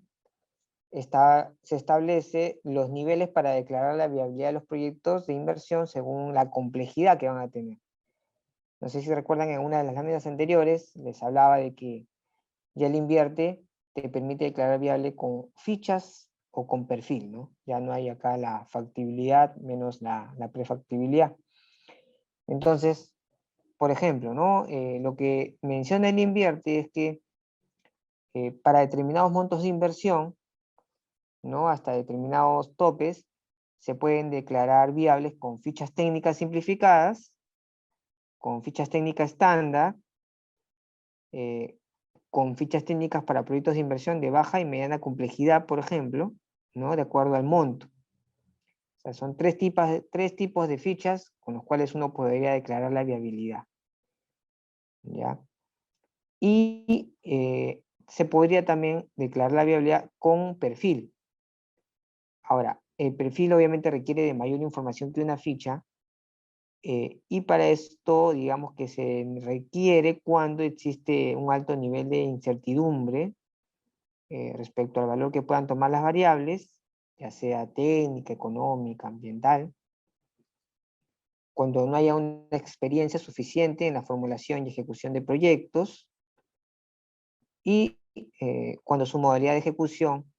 se establece los niveles para declarar la viabilidad de los proyectos de inversión según la complejidad que van a tener. No sé si recuerdan, en una de las láminas anteriores les hablaba de que ya el Invierte te permite declarar viable con fichas o con perfil, ¿no? Ya no hay acá la factibilidad menos la prefactibilidad. Entonces, por ejemplo, ¿no? Lo que menciona el Invierte es que para determinados montos de inversión, ¿no? Hasta determinados topes, se pueden declarar viables con fichas técnicas simplificadas, con fichas técnicas estándar, con fichas técnicas para proyectos de inversión de baja y mediana complejidad, por ejemplo, ¿no? De acuerdo al monto. O sea, son tres tipos de fichas con los cuales uno podría declarar la viabilidad, ¿ya? Y se podría también declarar la viabilidad con perfil. Ahora, el perfil obviamente requiere de mayor información que una ficha, y para esto, digamos que se requiere cuando existe un alto nivel de incertidumbre respecto al valor que puedan tomar las variables, ya sea técnica, económica, ambiental, cuando no haya una experiencia suficiente en la formulación y ejecución de proyectos, y cuando su modalidad de ejecución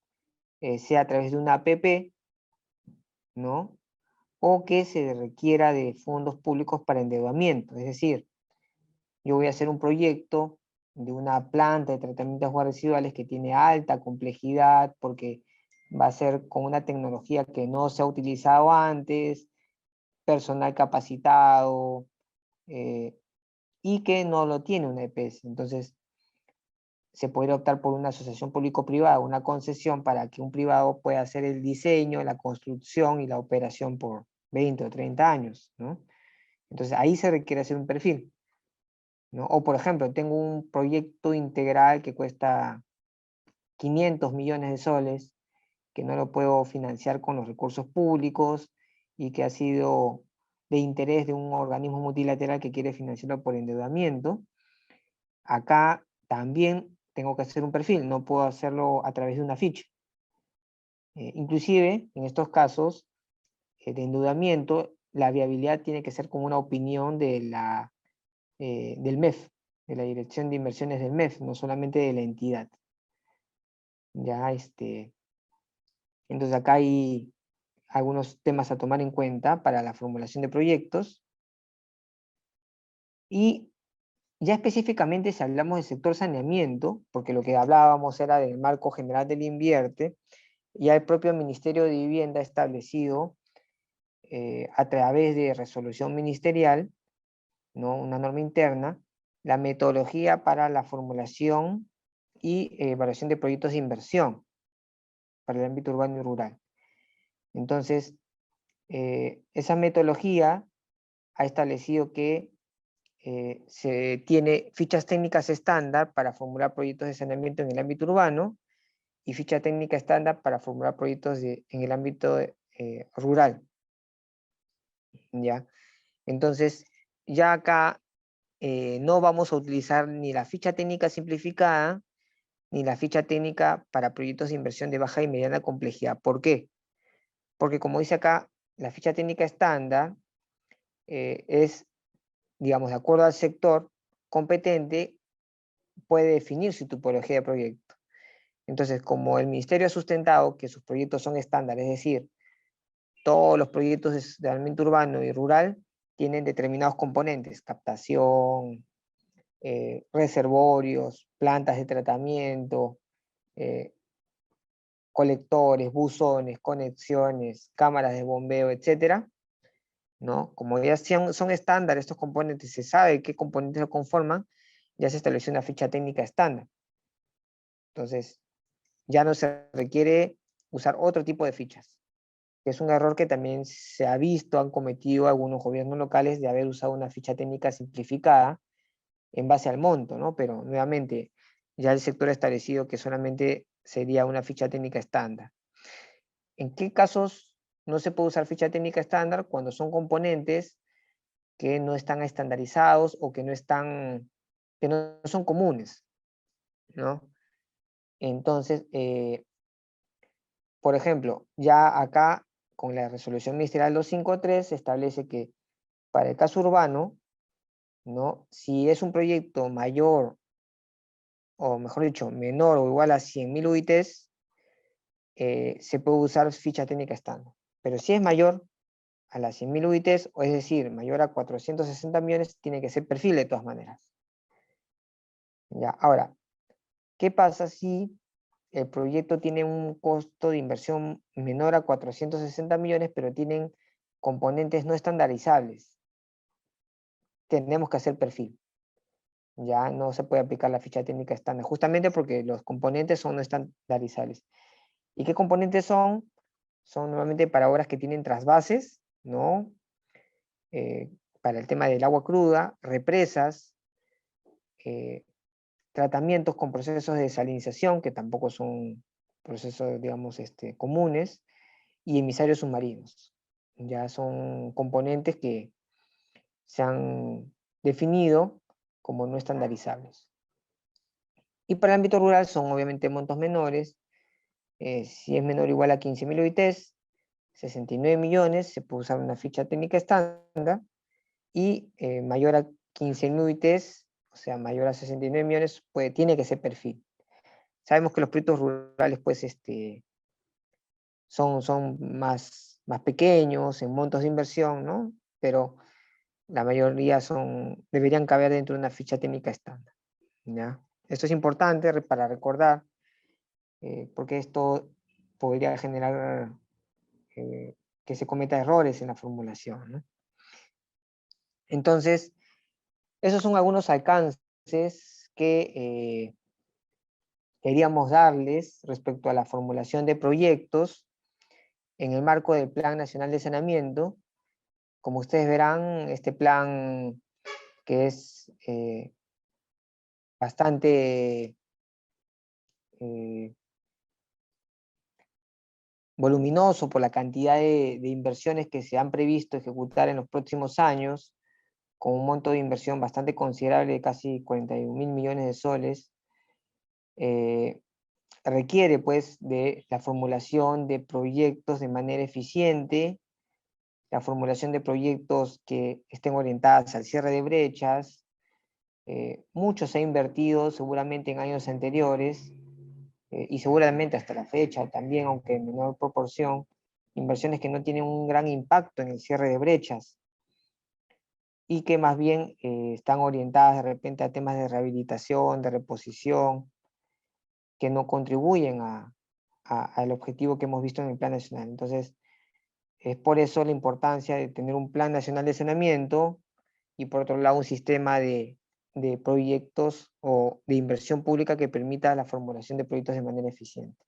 sea a través de una APP, ¿no? O que se requiera de fondos públicos para endeudamiento. Es decir, yo voy a hacer un proyecto de una planta de tratamiento de aguas residuales que tiene alta complejidad porque va a ser con una tecnología que no se ha utilizado antes, personal capacitado, y que no lo tiene una EPS. Entonces, se puede optar por una asociación público-privada, una concesión para que un privado pueda hacer el diseño, la construcción y la operación por 20 o 30 años, ¿no? Entonces, ahí se requiere hacer un perfil, ¿no? O, por ejemplo, tengo un proyecto integral que cuesta 500 millones de soles, que no lo puedo financiar con los recursos públicos y que ha sido de interés de un organismo multilateral que quiere financiarlo por endeudamiento. Acá también tengo que hacer un perfil, no puedo hacerlo a través de una ficha. Inclusive, en estos casos de endeudamiento, la viabilidad tiene que ser como una opinión del MEF, de la Dirección de Inversiones del MEF, no solamente de la entidad. Ya, entonces acá hay algunos temas a tomar en cuenta para la formulación de proyectos. Y ya específicamente si hablamos del sector saneamiento, porque lo que hablábamos era del marco general del Invierte, ya el propio Ministerio de Vivienda ha establecido a través de resolución ministerial, ¿no? Una norma interna, la metodología para la formulación y evaluación de proyectos de inversión para el ámbito urbano y rural. Entonces, esa metodología ha establecido que se tiene fichas técnicas estándar para formular proyectos de saneamiento en el ámbito urbano y ficha técnica estándar para formular proyectos en el ámbito rural. ¿Ya? Entonces, ya acá no vamos a utilizar ni la ficha técnica simplificada ni la ficha técnica para proyectos de inversión de baja y mediana complejidad. ¿Por qué? Porque como dice acá, la ficha técnica estándar es, digamos, de acuerdo al sector competente, puede definir su tipología de proyecto. Entonces, como el Ministerio ha sustentado que sus proyectos son estándar, es decir, todos los proyectos de saneamiento urbano y rural tienen determinados componentes, captación, reservorios, plantas de tratamiento, eh, colectores, buzones, conexiones, cámaras de bombeo, etcétera, ¿no? Como ya son estándar estos componentes, se sabe qué componentes lo conforman, ya se estableció una ficha técnica estándar. Entonces, ya no se requiere usar otro tipo de fichas, que es un error que también se ha visto, han cometido algunos gobiernos locales de haber usado una ficha técnica simplificada en base al monto, ¿no? Pero nuevamente, ya el sector ha establecido que solamente sería una ficha técnica estándar. ¿En qué casos no se puede usar ficha técnica estándar? Cuando son componentes que no están estandarizados o que no son comunes, ¿no? Entonces, por ejemplo, ya acá con la resolución ministerial 253 se establece que para el caso urbano, ¿no? Si es un proyecto mayor, o mejor dicho, menor o igual a 100.000 UITs, se puede usar ficha técnica estándar. Pero si es mayor a las 100.000 UITs, o es decir, mayor a 460 millones, tiene que ser perfil de todas maneras. ¿Ya? Ahora, ¿qué pasa si el proyecto tiene un costo de inversión menor a 460 millones, pero tienen componentes no estandarizables? Tenemos que hacer perfil. Ya no se puede aplicar la ficha técnica estándar, justamente porque los componentes son no estandarizables. ¿Y qué componentes son? Son normalmente para obras que tienen trasvases, ¿no? Para el tema del agua cruda, represas, tratamientos con procesos de desalinización, que tampoco son procesos, digamos, comunes, y emisarios submarinos. Ya son componentes que se han definido como no estandarizables. Y para el ámbito rural son obviamente montos menores. Si es menor o igual a 15.000 UITs, 69 millones, se puede usar una ficha técnica estándar, y mayor a 15.000 UITs, o sea, mayor a 69 millones, tiene que ser perfil. Sabemos que los proyectos rurales pues, son más pequeños en montos de inversión, ¿no? Pero la mayoría deberían caber dentro de una ficha técnica estándar, ¿ya? Esto es importante para recordar, porque esto podría generar que se cometa errores en la formulación, ¿no? Entonces, esos son algunos alcances que queríamos darles respecto a la formulación de proyectos en el marco del Plan Nacional de Saneamiento. Como ustedes verán, este plan que es bastante voluminoso por la cantidad de inversiones que se han previsto ejecutar en los próximos años, con un monto de inversión bastante considerable de casi 41.000 millones de soles, requiere pues de la formulación de proyectos de manera eficiente, la formulación de proyectos que estén orientados al cierre de brechas. Mucho se ha invertido seguramente en años anteriores, y seguramente hasta la fecha también, aunque en menor proporción, inversiones que no tienen un gran impacto en el cierre de brechas y que más bien están orientadas de repente a temas de rehabilitación, de reposición, que no contribuyen al objetivo que hemos visto en el Plan Nacional. Entonces, es por eso la importancia de tener un Plan Nacional de Saneamiento y por otro lado un sistema de proyectos o de inversión pública que permita la formulación de proyectos de manera eficiente.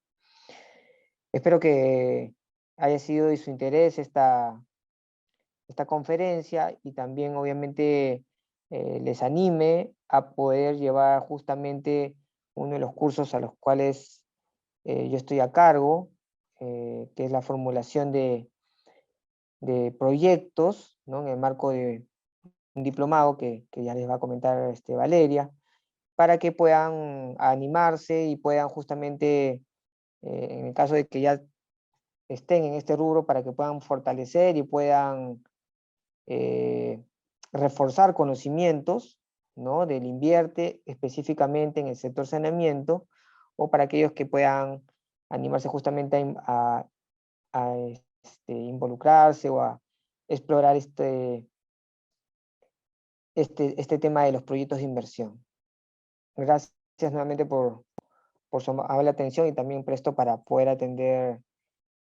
Espero que haya sido de su interés esta conferencia y también obviamente les anime a poder llevar justamente uno de los cursos a los cuales yo estoy a cargo, que es la formulación de proyectos, ¿no? En el marco de un diplomado que ya les va a comentar Valeria, para que puedan animarse y puedan justamente, en el caso de que ya estén en este rubro, para que puedan fortalecer y puedan eh, reforzar conocimientos, ¿no? Del invierte específicamente en el sector saneamiento, o para aquellos que puedan animarse justamente a involucrarse o a explorar este tema de los proyectos de inversión. Gracias nuevamente por su amable atención y también presto para poder atender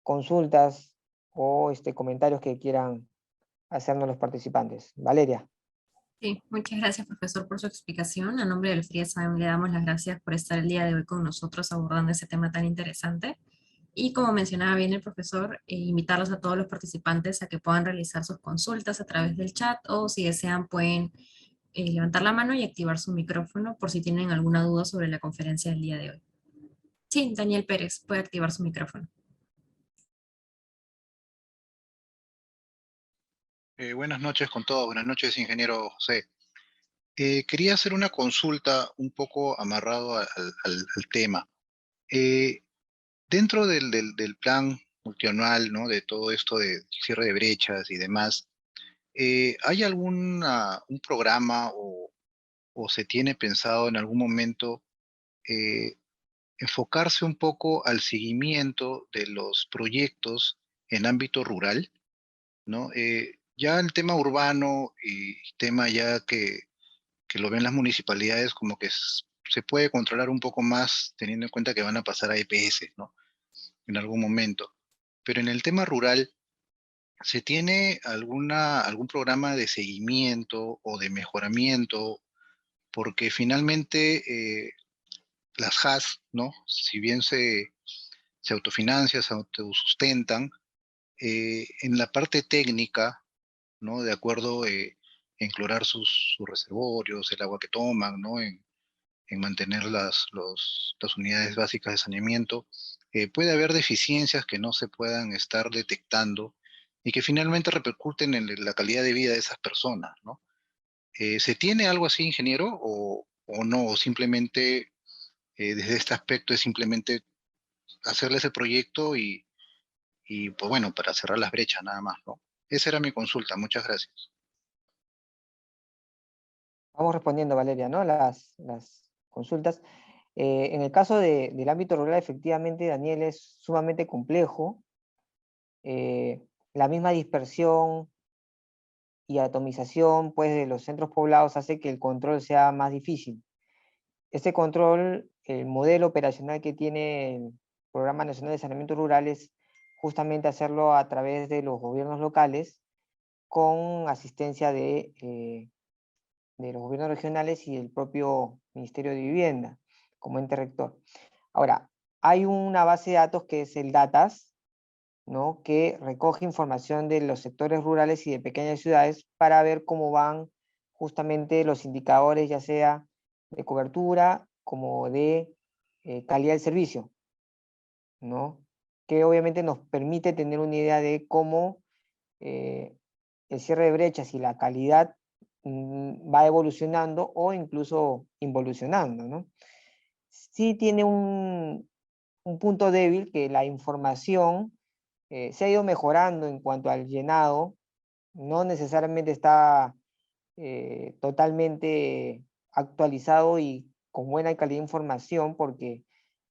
consultas o comentarios que quieran hacernos los participantes. Valeria. Sí, muchas gracias, profesor, por su explicación. A nombre del FRIESAM le damos las gracias por estar el día de hoy con nosotros abordando ese tema tan interesante. Y como mencionaba bien el profesor, invitarlos a todos los participantes a que puedan realizar sus consultas a través del chat o si desean pueden levantar la mano y activar su micrófono por si tienen alguna duda sobre la conferencia del día de hoy. Sí, Daniel Pérez puede activar su micrófono. Buenas noches con todos, buenas noches, ingeniero José. Quería hacer una consulta un poco amarrado al tema. Eh, Dentro del plan multianual, ¿no? De todo esto de cierre de brechas y demás, ¿hay un programa o se tiene pensado en algún momento eh, enfocarse un poco al seguimiento de los proyectos en ámbito rural? ¿No? Ya el tema urbano y tema ya que lo ven las municipalidades como que se puede controlar un poco más teniendo en cuenta que van a pasar a EPS, ¿no? En algún momento. Pero en el tema rural, ¿se tiene algún programa de seguimiento o de mejoramiento? Porque finalmente las HAS, ¿no? Si bien se autofinancian, se autosustentan, en la parte técnica, ¿no? De acuerdo en clorar sus reservorios, el agua que toman, ¿no? En mantener las unidades básicas de saneamiento, puede haber deficiencias que no se puedan estar detectando y que finalmente repercuten en la calidad de vida de esas personas, ¿no? ¿Se tiene algo así, ingeniero, o no? O simplemente desde este aspecto es simplemente hacerle ese proyecto y pues bueno, para cerrar las brechas nada más, ¿no? Esa era mi consulta. Muchas gracias. Vamos respondiendo, Valeria, ¿no? Las consultas. En el caso del ámbito rural, efectivamente, Daniel, es sumamente complejo. La misma dispersión y atomización pues, de los centros poblados hace que el control sea más difícil. Este control, el modelo operacional que tiene el Programa Nacional de Saneamiento Rural es justamente hacerlo a través de los gobiernos locales con asistencia de los gobiernos regionales y el propio Ministerio de Vivienda como ente rector. Ahora, hay una base de datos que es el DATAS, ¿no? Que recoge información de los sectores rurales y de pequeñas ciudades para ver cómo van justamente los indicadores, ya sea de cobertura como de calidad del servicio, ¿no? que obviamente nos permite tener una idea de cómo el cierre de brechas y la calidad va evolucionando o incluso involucionando, ¿no? Sí tiene un punto débil, que la información se ha ido mejorando en cuanto al llenado, no necesariamente está totalmente actualizado y con buena calidad de información, porque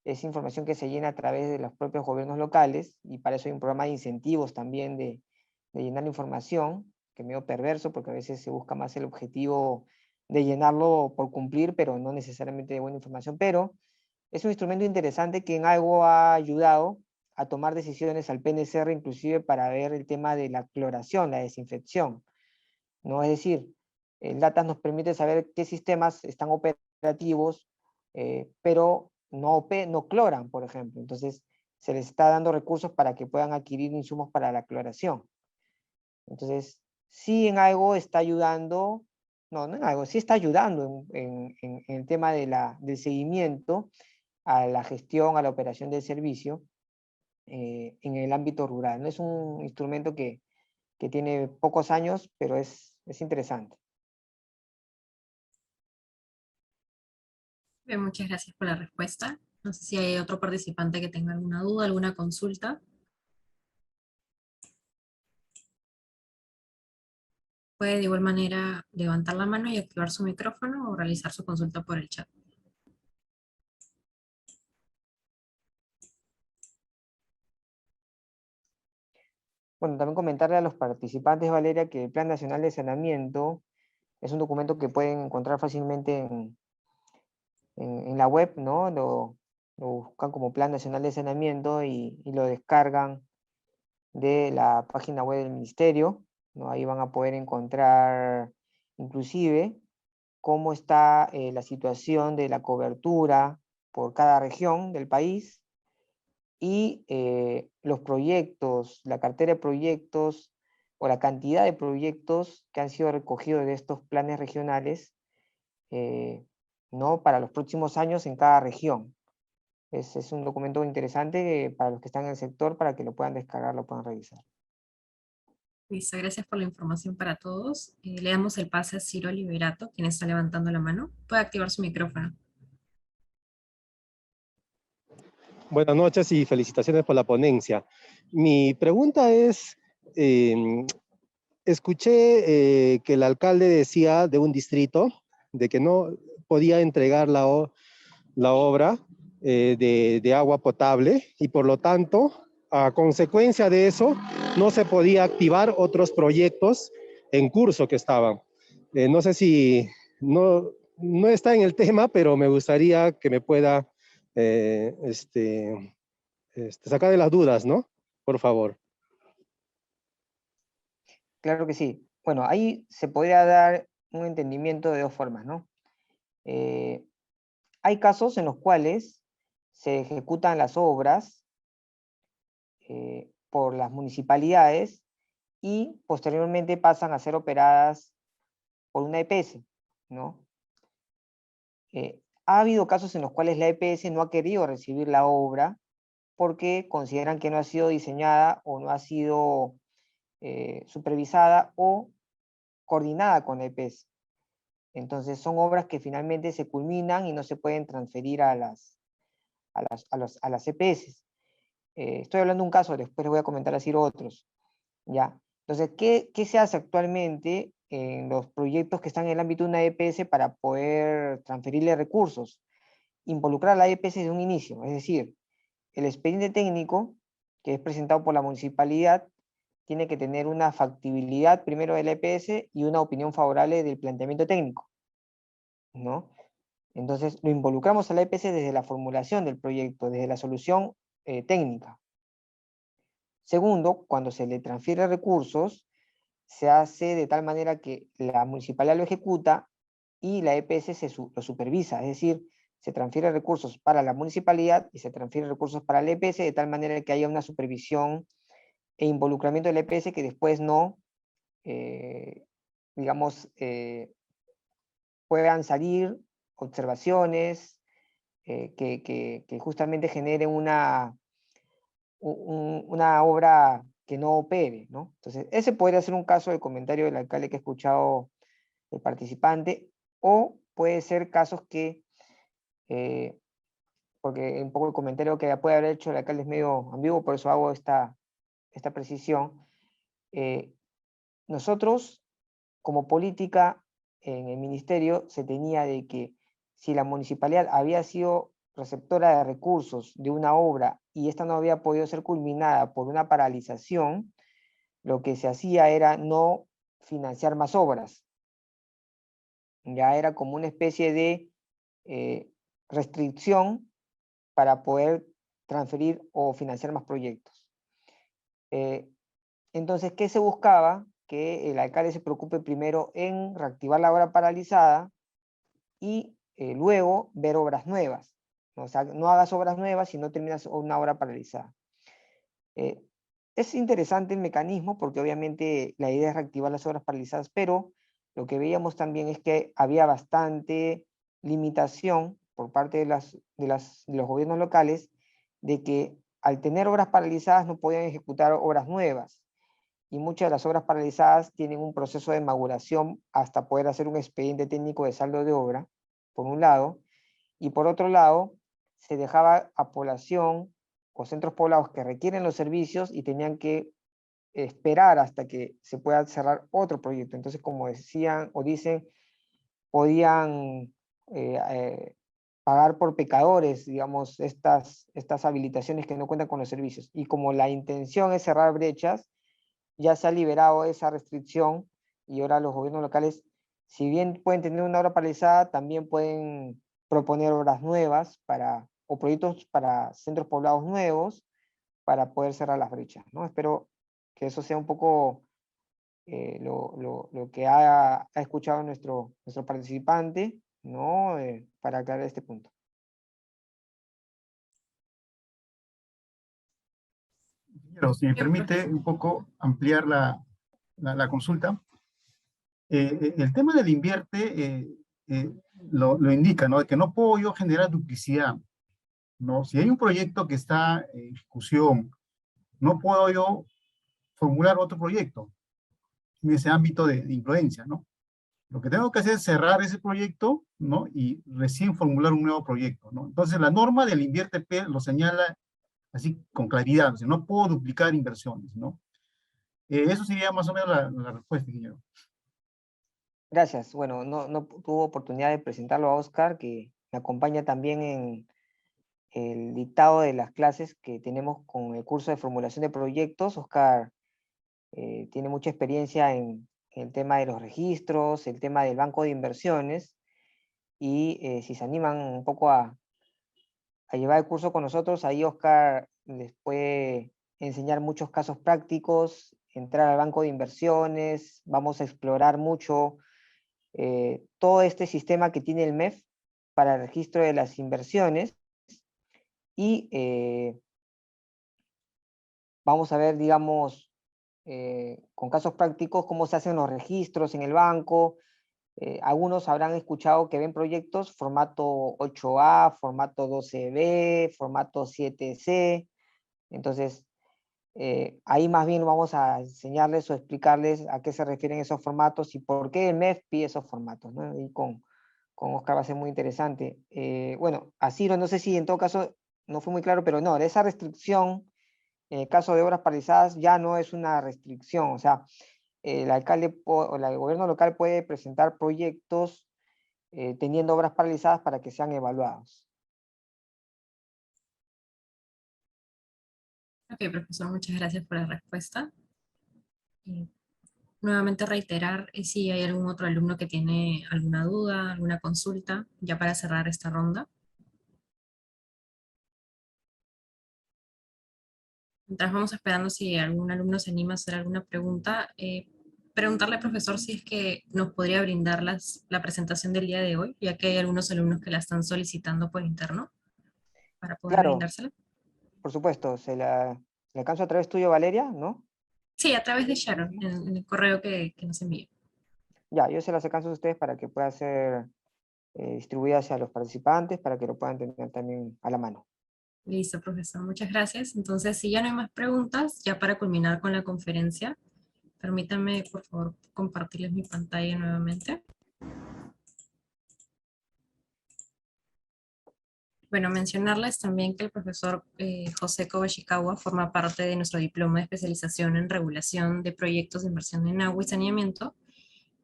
es información que se llena a través de los propios gobiernos locales, y para eso hay un programa de incentivos también de llenar la información, que es medio perverso, porque a veces se busca más el objetivo de llenarlo por cumplir, pero no necesariamente de buena información. Pero es un instrumento interesante que en algo ha ayudado a tomar decisiones al PNCR, inclusive para ver el tema de la cloración, la desinfección, ¿no? Es decir, el data nos permite saber qué sistemas están operativos, pero no cloran, por ejemplo. Entonces, se les está dando recursos para que puedan adquirir insumos para la cloración. Entonces, sí en algo está ayudando, no en algo, sí está ayudando en el tema del seguimiento a la gestión, a la operación del servicio en el ámbito rural. No es un instrumento que tiene pocos años, pero es interesante. Bien, muchas gracias por la respuesta. No sé si hay otro participante que tenga alguna duda, alguna consulta. Puede de igual manera levantar la mano y activar su micrófono o realizar su consulta por el chat. Bueno, también comentarle a los participantes, Valeria, que el Plan Nacional de Saneamiento es un documento que pueden encontrar fácilmente en la web, ¿no? Lo buscan como Plan Nacional de Saneamiento y lo descargan de la página web del ministerio, ¿no? Ahí van a poder encontrar inclusive cómo está la situación de la cobertura por cada región del país y los proyectos, la cartera de proyectos o la cantidad de proyectos que han sido recogidos de estos planes regionales, ¿no? Para los próximos años en cada región. Es un documento interesante para los que están en el sector, para que lo puedan descargar, lo puedan revisar. Listo, gracias por la información para todos. Le damos el pase a Ciro Liberato, quien está levantando la mano. Puede activar su micrófono. Buenas noches y felicitaciones por la ponencia. Mi pregunta es, escuché que el alcalde decía de un distrito de que no podía entregar la obra de agua potable y por lo tanto, a consecuencia de eso, no se podía activar otros proyectos en curso que estaban. No sé si no está en el tema, pero me gustaría que me pueda sacar de las dudas, ¿no? Por favor. Claro que sí. Bueno, ahí se podría dar un entendimiento de dos formas, ¿no? Hay casos en los cuales se ejecutan las obras por las municipalidades y posteriormente pasan a ser operadas por una EPS, ¿no? Ha habido casos en los cuales la EPS no ha querido recibir la obra porque consideran que no ha sido diseñada o no ha sido supervisada o coordinada con la EPS. Entonces son obras que finalmente se culminan y no se pueden transferir a las EPS. Estoy hablando de un caso, después les voy a comentar así otros. ¿Ya? Entonces, ¿qué se hace actualmente en los proyectos que están en el ámbito de una EPS para poder transferirle recursos? Involucrar a la EPS desde un inicio, es decir, el expediente técnico que es presentado por la municipalidad tiene que tener una factibilidad primero de la EPS y una opinión favorable del planteamiento técnico, ¿no? Entonces, lo involucramos a la EPS desde la formulación del proyecto, desde la solución técnica. Segundo, cuando se le transfiere recursos, se hace de tal manera que la municipalidad lo ejecuta y la EPS lo supervisa, es decir, se transfiere recursos para la municipalidad y se transfiere recursos para la EPS de tal manera que haya una supervisión e involucramiento de la EPS que después no, digamos, puedan salir observaciones que justamente generen una obra que no opere, ¿no? Entonces, ese podría ser un caso de comentario del alcalde que he escuchado el participante, o puede ser casos que, porque un poco el comentario que puede haber hecho el alcalde es medio ambiguo, por eso hago esta precisión. Nosotros, como política en el ministerio, se tenía de que si la municipalidad había sido receptora de recursos de una obra y esta no había podido ser culminada por una paralización, lo que se hacía era no financiar más obras. Ya era como una especie de restricción para poder transferir o financiar más proyectos. Entonces, ¿qué se buscaba? Que el alcalde se preocupe primero en reactivar la obra paralizada y luego ver obras nuevas. O sea, no hagas obras nuevas si no terminas una obra paralizada. Es interesante el mecanismo porque obviamente la idea es reactivar las obras paralizadas, pero lo que veíamos también es que había bastante limitación por parte de los gobiernos locales de que al tener obras paralizadas no podían ejecutar obras nuevas. Y muchas de las obras paralizadas tienen un proceso de maduración hasta poder hacer un expediente técnico de saldo de obra, por un lado, y por otro lado, se dejaba a población o centros poblados que requieren los servicios y tenían que esperar hasta que se pueda cerrar otro proyecto. Entonces, como decían o dicen, podían pagar por pecadores, digamos, estas habilitaciones que no cuentan con los servicios. Y como la intención es cerrar brechas, ya se ha liberado esa restricción y ahora los gobiernos locales, si bien pueden tener una obra paralizada, también pueden proponer obras nuevas o proyectos para centros poblados nuevos para poder cerrar las brechas, ¿no? Espero que eso sea un poco lo que ha escuchado nuestro participante, ¿no? Para aclarar este punto. Ingeniero, si me Bien, permite profesor. un poco ampliar la consulta. El tema del invierte lo indica, ¿no? De que no puedo yo generar duplicidad, ¿no? Si hay un proyecto que está en ejecución, no puedo yo formular otro proyecto en ese ámbito de influencia, ¿no? Lo que tengo que hacer es cerrar ese proyecto, ¿no? Y recién formular un nuevo proyecto, ¿no? Entonces, la norma del invierte P lo señala así con claridad, o sea, no puedo duplicar inversiones, ¿no? Eso sería más o menos la respuesta, ingeniero. Gracias. Bueno, no tuvo oportunidad de presentarlo a Oscar, que me acompaña también en el dictado de las clases que tenemos con el curso de formulación de proyectos. Oscar tiene mucha experiencia en el tema de los registros, el tema del banco de inversiones, y si se animan un poco a llevar el curso con nosotros, ahí Oscar les puede enseñar muchos casos prácticos, entrar al banco de inversiones, vamos a explorar mucho todo este sistema que tiene el MEF para el registro de las inversiones y vamos a ver, digamos, con casos prácticos cómo se hacen los registros en el banco. Algunos habrán escuchado que ven proyectos formato 8A, formato 12B, formato 7C. Entonces, ahí más bien vamos a enseñarles o explicarles a qué se refieren esos formatos y por qué el MEF pide esos formatos, ¿no? Y con Oscar va a ser muy interesante. Bueno, a Ciro, no sé si en todo caso no fue muy claro, pero no, esa restricción, en el caso de obras paralizadas, ya no es una restricción, o sea, el alcalde o el gobierno local puede presentar proyectos teniendo obras paralizadas para que sean evaluados. Ok, profesor, muchas gracias por la respuesta. Eh, Nuevamente reiterar si hay algún otro alumno que tiene alguna duda, alguna consulta, ya para cerrar esta ronda. Mientras vamos esperando si algún alumno se anima a hacer alguna pregunta, preguntarle al profesor si es que nos podría brindar la presentación del día de hoy, ya que hay algunos alumnos que la están solicitando por interno para poder Claro, brindársela. por supuesto, le alcanzo a través tuyo, Valeria, ¿no? Sí, a través de Sharon, en el correo que nos envió. Ya, yo se las alcanzo a ustedes para que pueda ser distribuida hacia los participantes, para que lo puedan tener también a la mano. Listo, profesor, muchas gracias. Entonces, si ya no hay más preguntas, ya para culminar con la conferencia, permítanme, por favor, compartirles mi pantalla nuevamente. Bueno, mencionarles también que el profesor José Kobashikawa forma parte de nuestro diploma de especialización en regulación de proyectos de inversión en agua y saneamiento,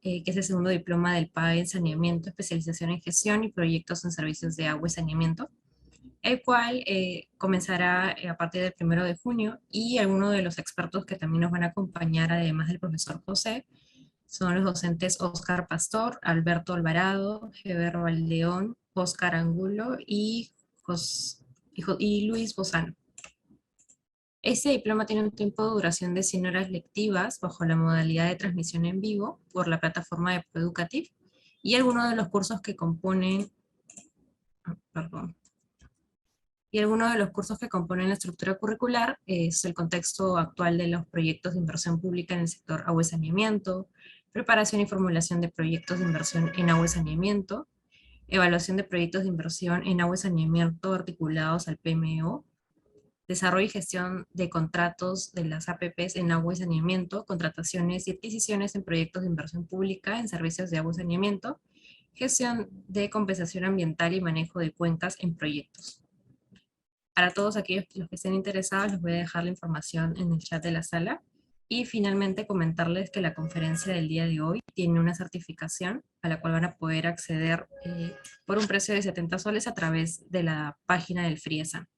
que es el segundo diploma del PAE en saneamiento, especialización en gestión y proyectos en servicios de agua y saneamiento, el cual comenzará a partir del 1 de junio, y algunos de los expertos que también nos van a acompañar, además del profesor José, son los docentes Óscar Pastor, Alberto Alvarado, Heber Valdeón, Óscar Angulo y Luis Bozano. Este diploma tiene un tiempo de duración de 100 horas lectivas bajo la modalidad de transmisión en vivo por la plataforma de ProEducative, y algunos de los cursos que componen, la estructura curricular es el contexto actual de los proyectos de inversión pública en el sector agua y saneamiento, preparación y formulación de proyectos de inversión en agua y saneamiento, evaluación de proyectos de inversión en agua y saneamiento articulados al PMO, desarrollo y gestión de contratos de las APPs en agua y saneamiento, contrataciones y adquisiciones en proyectos de inversión pública en servicios de agua y saneamiento, gestión de compensación ambiental y manejo de cuencas en proyectos. Para todos aquellos los que estén interesados, les voy a dejar la información en el chat de la sala. Y finalmente comentarles que la conferencia del día de hoy tiene una certificación a la cual van a poder acceder por un precio de 70 soles a través de la página del FRIESAN.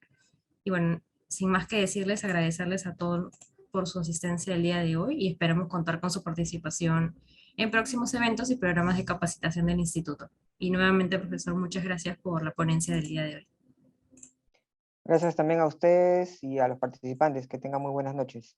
Y bueno, sin más que decirles, agradecerles a todos por su asistencia el día de hoy, y esperamos contar con su participación en próximos eventos y programas de capacitación del instituto. Y nuevamente, profesor, muchas gracias por la ponencia del día de hoy. Gracias también a ustedes y a los participantes. Que tengan muy buenas noches.